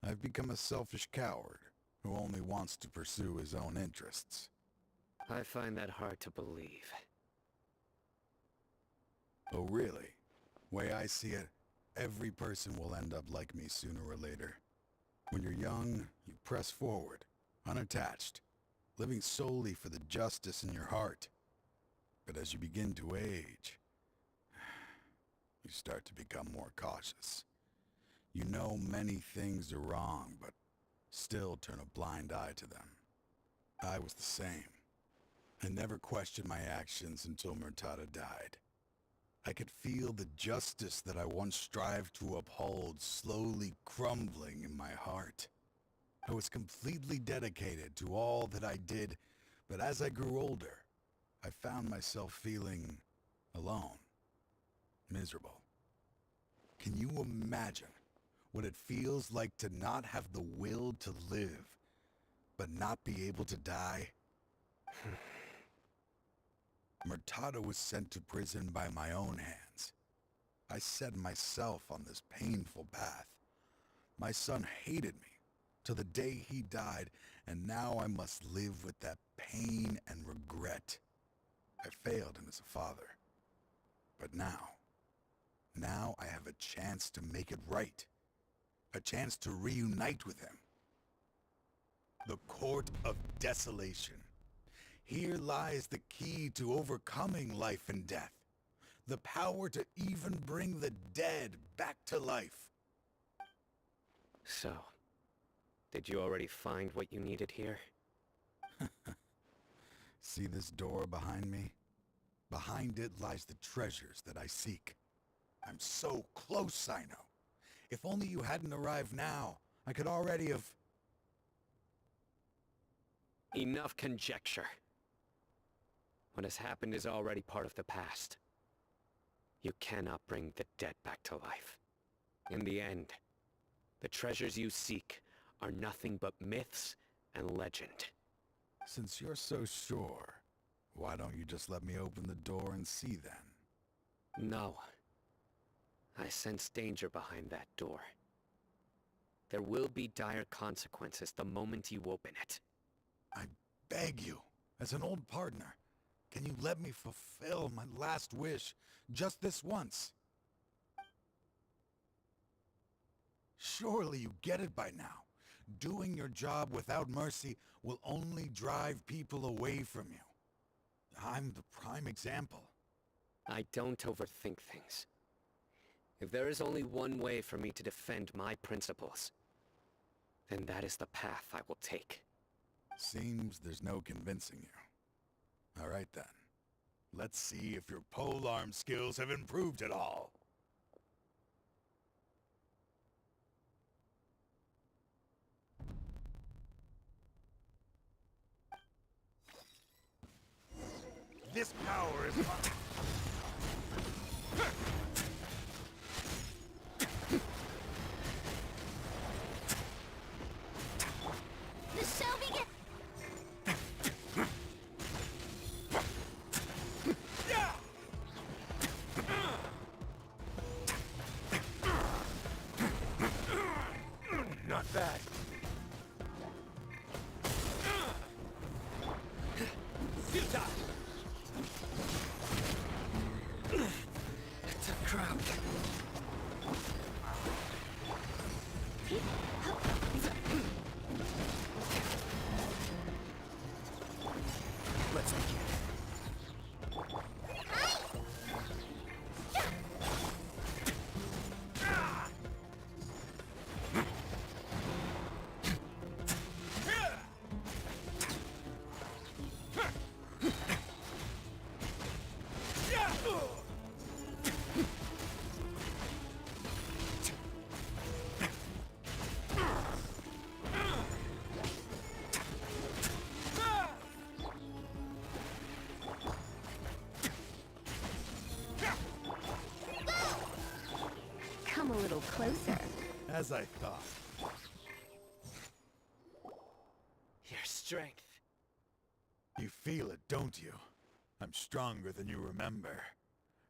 I've become a selfish coward who only wants to pursue his own interests. I find that hard to believe. Oh, really? Way I see it, every person will end up like me sooner or later. When you're young, you press forward, unattached, living solely for the justice in your heart. But as you begin to age, you start to become more cautious. You know many things are wrong, but still turn a blind eye to them. I was the same. I never questioned my actions until Murtada died. I could feel the justice that I once strived to uphold slowly crumbling in my heart. I was completely dedicated to all that I did, but as I grew older, I found myself feeling alone, miserable. Can you imagine what it feels like to not have the will to live, but not be able to die? Murtada was sent to prison by my own hands. I set myself on this painful path. My son hated me till the day he died, and now I must live with that pain and regret. I failed him as a father. But now I have a chance to make it right. A chance to reunite with him. The Court of Desolation. Here lies the key to overcoming life and death. The power to even bring the dead back to life. So, did you already find what you needed here? See this door behind me? Behind it lies the treasures that I seek. I'm so close, Sino. If only you hadn't arrived now, I could already have... Enough conjecture. What has happened is already part of the past. You cannot bring the dead back to life. In the end, the treasures you seek are nothing but myths and legend. Since you're so sure, why don't you just let me open the door and see then? No. I sense danger behind that door. There will be dire consequences the moment you open it. I beg you, as an old partner, can you let me fulfill my last wish just this once? Surely you get it by now. Doing your job without mercy will only drive people away from you. I'm the prime example. I don't overthink things. If there is only one way for me to defend my principles, then that is the path I will take. Seems there's no convincing you. All right then. Let's see if your polearm skills have improved at all. This power is... The show begins. Not bad. Futile! Tough crowd. Let's begin. Come a little closer. As I thought. Your strength. You feel it, don't you? I'm stronger than you remember.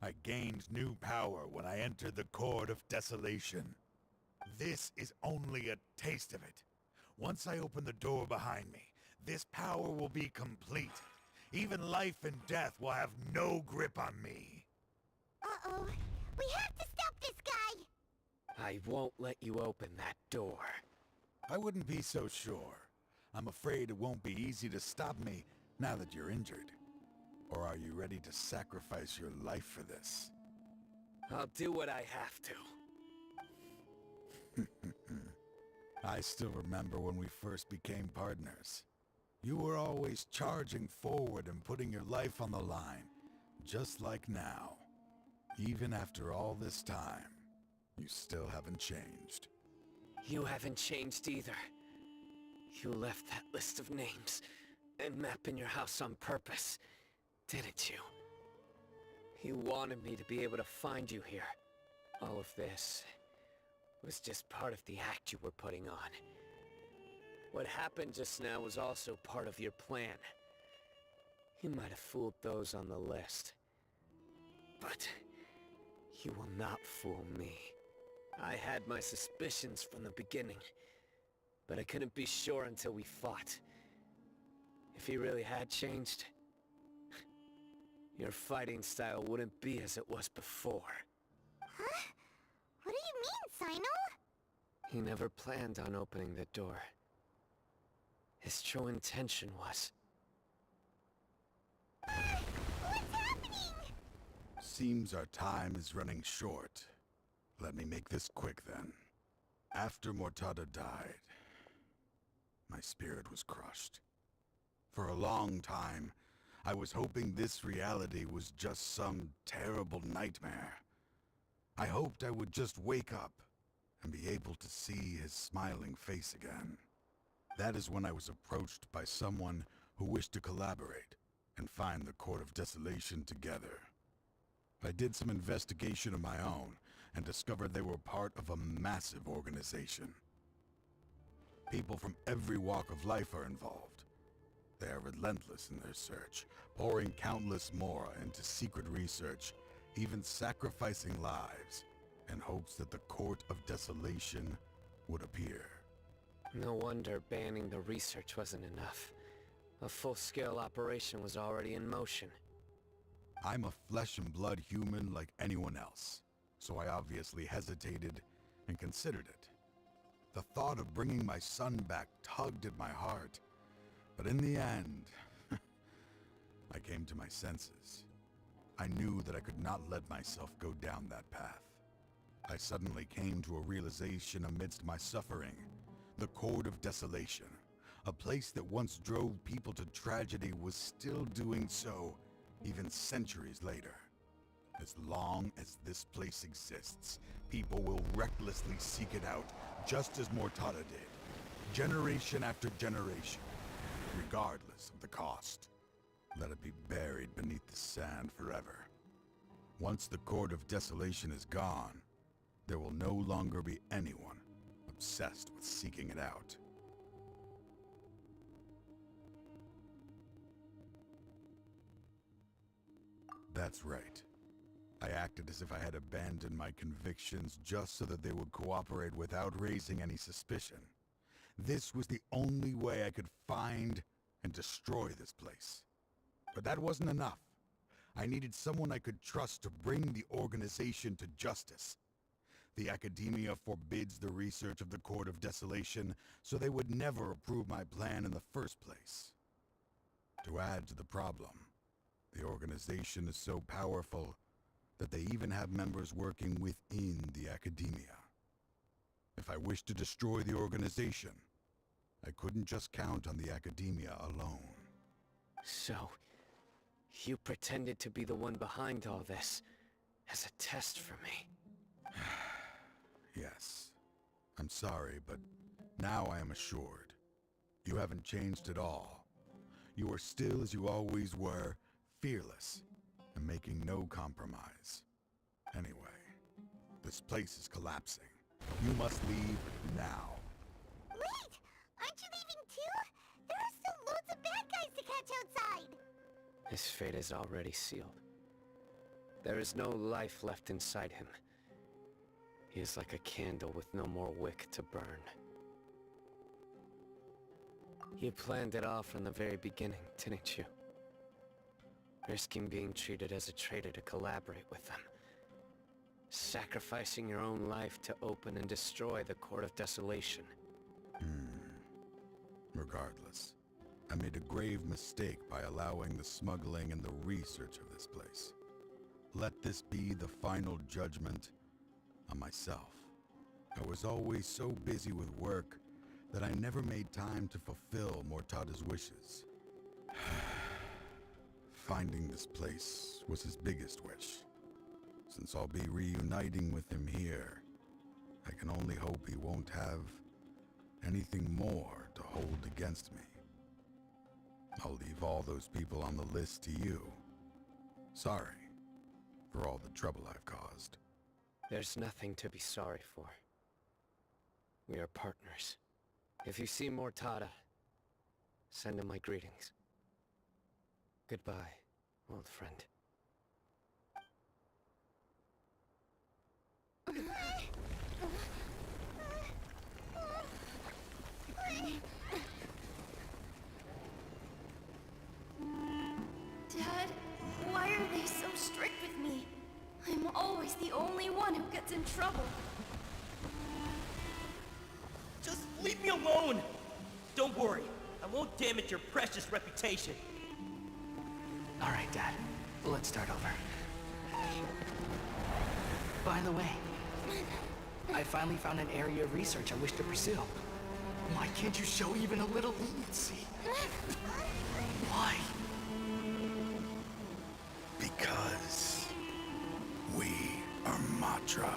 I gained new power when I entered the Court of Desolation. This is only a taste of it. Once I open the door behind me, this power will be complete. Even life and death will have no grip on me. Uh-oh. We have to stop this guy! I won't let you open that door. I wouldn't be so sure. I'm afraid it won't be easy to stop me now that you're injured. Or are you ready to sacrifice your life for this? I'll do what I have to. I still remember when we first became partners. You were always charging forward and putting your life on the line, just like now. Even after all this time, you still haven't changed. You haven't changed either. You left that list of names and map in your house on purpose, didn't you? You wanted me to be able to find you here. All of this was just part of the act you were putting on. What happened just now was also part of your plan. You might have fooled those on the list, but you will not fool me. I had my suspicions from the beginning, but I couldn't be sure until we fought. If he really had changed, your fighting style wouldn't be as it was before. Huh? What do you mean, Sino? He never planned on opening the door. His true intention was... What's happening? Seems our time is running short. Let me make this quick then. After Mortada died, my spirit was crushed. For a long time, I was hoping this reality was just some terrible nightmare. I hoped I would just wake up and be able to see his smiling face again. That is when I was approached by someone who wished to collaborate and find the Court of Desolation together. I did some investigation of my own and discovered they were part of a massive organization. People from every walk of life are involved. They are relentless in their search, pouring countless more into secret research, even sacrificing lives, in hopes that the Court of Desolation would appear. No wonder banning the research wasn't enough. A full-scale operation was already in motion. I'm a flesh and blood human like anyone else, so I obviously hesitated and considered it. The thought of bringing my son back tugged at my heart, but in the end, I came to my senses. I knew that I could not let myself go down that path. I suddenly came to a realization amidst my suffering The Court of Desolation. A place that once drove people to tragedy was still doing so, even centuries later. As long as this place exists, people will recklessly seek it out, just as Mortada did. Generation after generation, regardless of the cost. Let it be buried beneath the sand forever. Once the Court of Desolation is gone, there will no longer be anyone obsessed with seeking it out. That's right. I acted as if I had abandoned my convictions just so that they would cooperate without raising any suspicion. This was the only way I could find and destroy this place. But that wasn't enough. I needed someone I could trust to bring the organization to justice. The Academia forbids the research of the Court of Desolation, so they would never approve my plan in the first place. To add to the problem, the organization is so powerful that they even have members working within the Academia. If I wished to destroy the organization, I couldn't just count on the Academia alone. So, you pretended to be the one behind all this, as a test for me. Yes. I'm sorry, but now I am assured. You haven't changed at all. You are still as you always were, fearless, and making no compromise. Anyway, this place is collapsing. You must leave now. Wait! Aren't you leaving too? There are still loads of bad guys to catch outside! His fate is already sealed. There is no life left inside him. He is like a candle with no more wick to burn. You planned it all from the very beginning, didn't you? Risking being treated as a traitor to collaborate with them. Sacrificing your own life to open and destroy the Court of Desolation. Regardless, I made a grave mistake by allowing the smuggling and the research of this place. Let this be the final judgment on myself. I was always so busy with work that I never made time to fulfill Mortada's wishes. Finding this place was his biggest wish. Since I'll be reuniting with him here, I can only hope he won't have anything more to hold against me. I'll leave all those people on the list to you. Sorry for all the trouble I've caused. There's nothing to be sorry for. We are partners. If you see Mortada, send him my greetings. Goodbye, old friend. Dad, why are they so strict with me? I'm always the only one who gets in trouble. Just leave me alone! Don't worry, I won't damage your precious reputation. All right, Dad. Let's start over. By the way, I finally found an area of research I wish to pursue. Why can't you show even a little leniency? Why? Because we are Matra.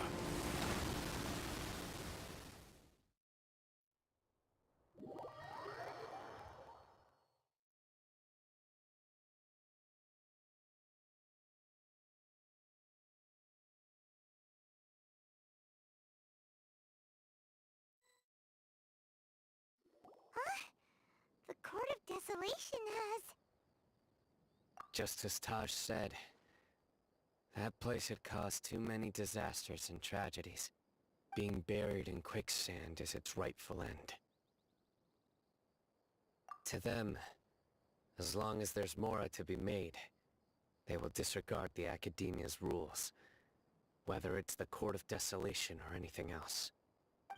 The Court of Desolation has... Just as Taj said, that place had caused too many disasters and tragedies. Being buried in quicksand is its rightful end. To them, as long as there's more to be made, they will disregard the Academia's rules, whether it's the Court of Desolation or anything else.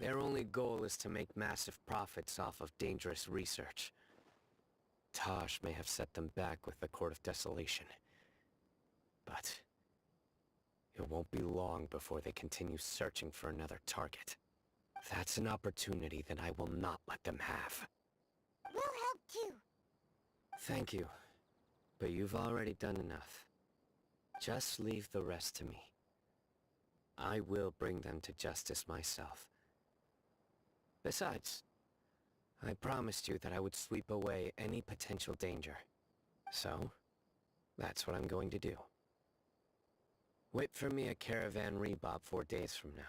Their only goal is to make massive profits off of dangerous research. Taj may have set them back with the Court of Desolation, but it won't be long before they continue searching for another target. That's an opportunity that I will not let them have. We'll help too. Thank you, but you've already done enough. Just leave the rest to me. I will bring them to justice myself. Besides, I promised you that I would sweep away any potential danger. So, that's what I'm going to do. Wait for me at Caravan Rebob 4 days from now.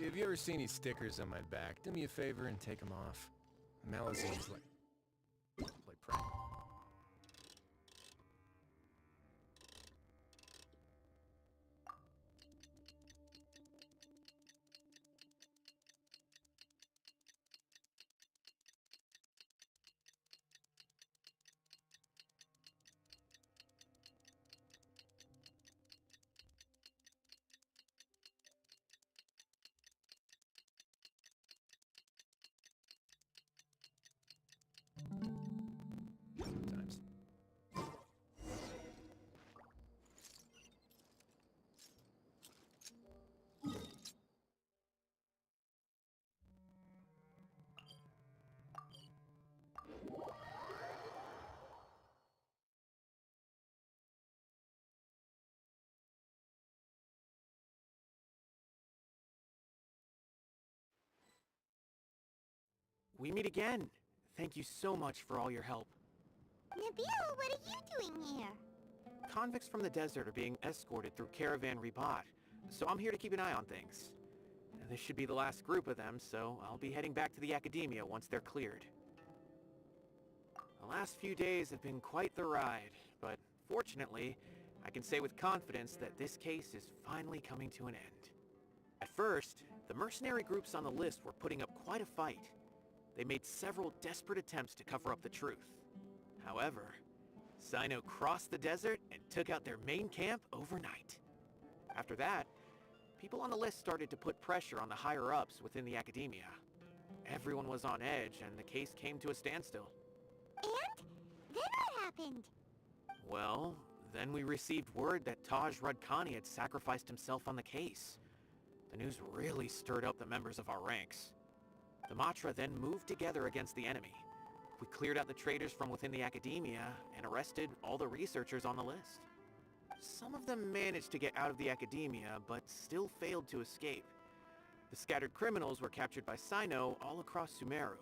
If you ever see any stickers on my back, do me a favor and take them off. Malazines like play prank. Sometimes. We meet again. Thank you so much for all your help. Nabil, what are you doing here? Convicts from the desert are being escorted through Caravan Rebob, so I'm here to keep an eye on things. This should be the last group of them, so I'll be heading back to the Academia once they're cleared. The last few days have been quite the ride, but fortunately, I can say with confidence that this case is finally coming to an end. At first, the mercenary groups on the list were putting up quite a fight. They made several desperate attempts to cover up the truth. However, Sino crossed the desert and took out their main camp overnight. After that, people on the list started to put pressure on the higher-ups within the Academia. Everyone was on edge, and the case came to a standstill. And? Then what happened? Well, then we received word that Taj Rudkani had sacrificed himself on the case. The news really stirred up the members of our ranks. The Matra then moved together against the enemy. We cleared out the traitors from within the Academia and arrested all the researchers on the list. Some of them managed to get out of the Academia, but still failed to escape. The scattered criminals were captured by Sino all across Sumeru.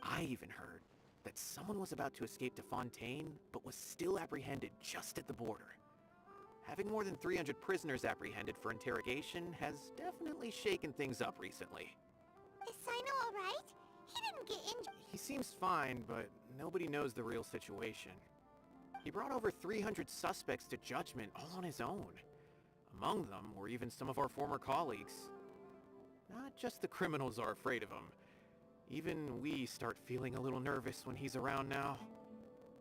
I even heard that someone was about to escape to Fontaine, but was still apprehended just at the border. Having more than 300 prisoners apprehended for interrogation has definitely shaken things up recently. Is Sino alright? He didn't get injured. He seems fine, but nobody knows the real situation. He brought over 300 suspects to judgment all on his own. Among them were even some of our former colleagues. Not just the criminals are afraid of him. Even we start feeling a little nervous when he's around now.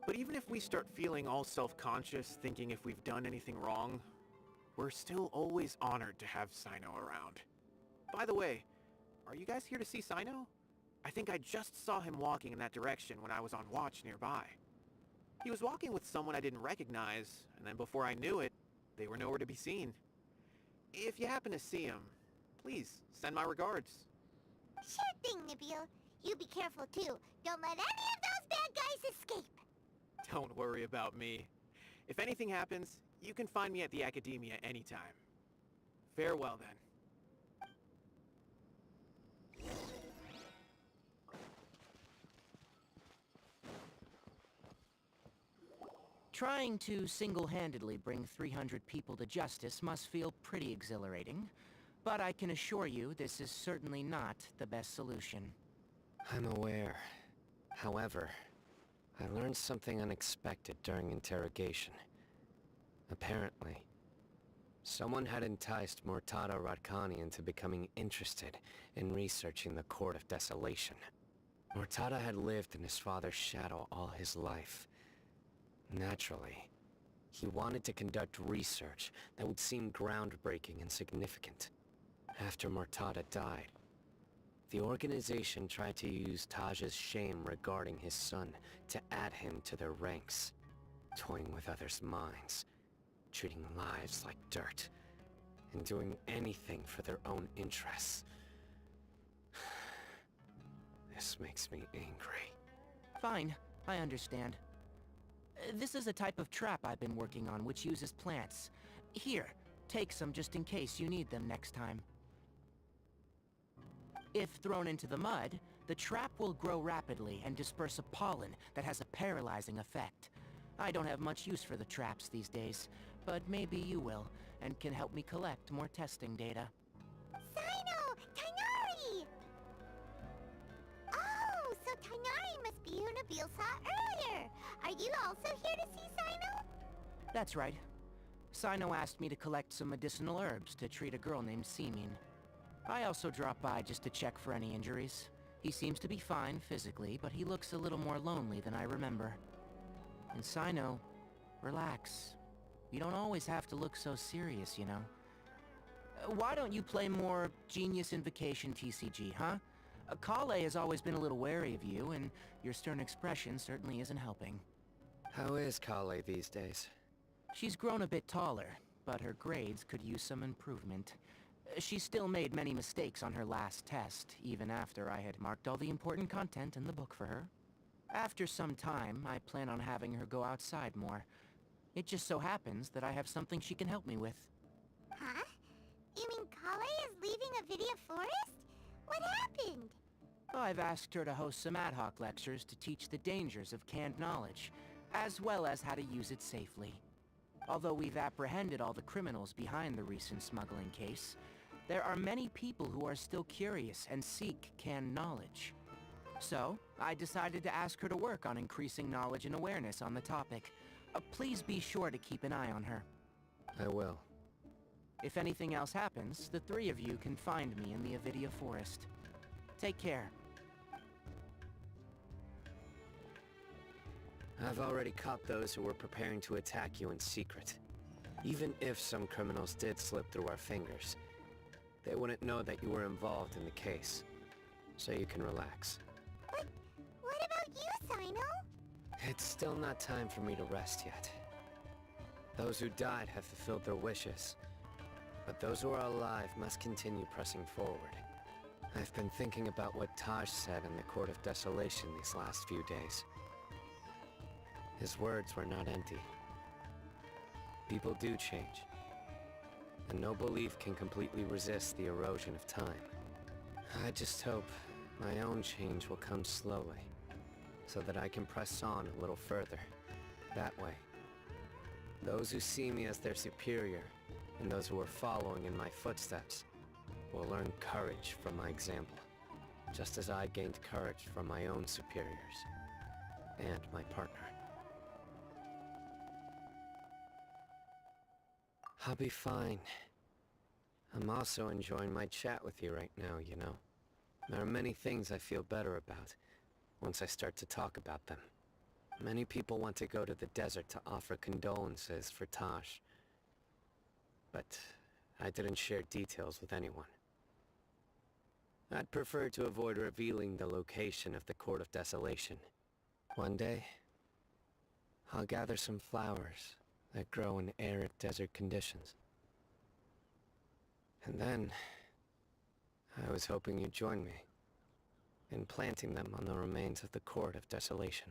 But even if we start feeling all self-conscious, thinking if we've done anything wrong, we're still always honored to have Sino around. By the way, are you guys here to see Sino? I think I just saw him walking in that direction when I was on watch nearby. He was walking with someone I didn't recognize, and then before I knew it, they were nowhere to be seen. If you happen to see him, please send my regards. Sure thing, Nabil. You be careful too. Don't let any of those bad guys escape. Don't worry about me. If anything happens, you can find me at the Academia anytime. Farewell then. Trying to single-handedly bring 300 people to justice must feel pretty exhilarating, but I can assure you this is certainly not the best solution. I'm aware. However, I learned something unexpected during interrogation. Apparently, someone had enticed Mortada Radkani into becoming interested in researching the Court of Desolation. Mortada had lived in his father's shadow all his life. Naturally, he wanted to conduct research that would seem groundbreaking and significant. After Mortada died, the organization tried to use Taj's shame regarding his son to add him to their ranks, toying with others' minds, treating lives like dirt, and doing anything for their own interests. This makes me angry. Fine, I understand. This is a type of trap I've been working on which uses plants. Here, take some just in case you need them next time. If thrown into the mud, the trap will grow rapidly and disperse a pollen that has a paralyzing effect. I don't have much use for the traps these days, but maybe you will, and can help me collect more testing data. Sino! Tighnari! Oh, so Tighnari must be who Nabil saw earlier! Are you also here to see Sino? That's right. Sino asked me to collect some medicinal herbs to treat a girl named Semin. I also dropped by just to check for any injuries. He seems to be fine physically, but he looks a little more lonely than I remember. And Sino, relax. You don't always have to look so serious, you know. Why don't you play more Genius Invocation TCG, huh? Kale has always been a little wary of you, and your stern expression certainly isn't helping. How is Kale these days? She's grown a bit taller, but her grades could use some improvement. She still made many mistakes on her last test, even after I had marked all the important content in the book for her. After some time, I plan on having her go outside more. It just so happens that I have something she can help me with. Huh? You mean Kale is leaving NVIDIA Forest? What happened? I've asked her to host some ad hoc lectures to teach the dangers of canned knowledge, as well as how to use it safely. Although we've apprehended all the criminals behind the recent smuggling case, there are many people who are still curious and seek canned knowledge. So, I decided to ask her to work on increasing knowledge and awareness on the topic. Please be sure to keep an eye on her. I will. If anything else happens, the three of you can find me in the NVIDIA Forest. Take care. I've already caught those who were preparing to attack you in secret. Even if some criminals did slip through our fingers, they wouldn't know that you were involved in the case. So you can relax. But what about you, Sino? It's still not time for me to rest yet. Those who died have fulfilled their wishes, but those who are alive must continue pressing forward. I've been thinking about what Taj said in the Court of Desolation these last few days. His words were not empty. People do change, and no belief can completely resist the erosion of time. I just hope my own change will come slowly, so that I can press on a little further. That way, those who see me as their superior, and those who are following in my footsteps, will learn courage from my example, just as I gained courage from my own superiors, and my partner. I'll be fine. I'm also enjoying my chat with you right now, you know. There are many things I feel better about once I start to talk about them. Many people want to go to the desert to offer condolences for Taj, but I didn't share details with anyone. I'd prefer to avoid revealing the location of the Court of Desolation. One day, I'll gather some flowers that grow in arid desert conditions. And then, I was hoping you'd join me in planting them on the remains of the Court of Desolation.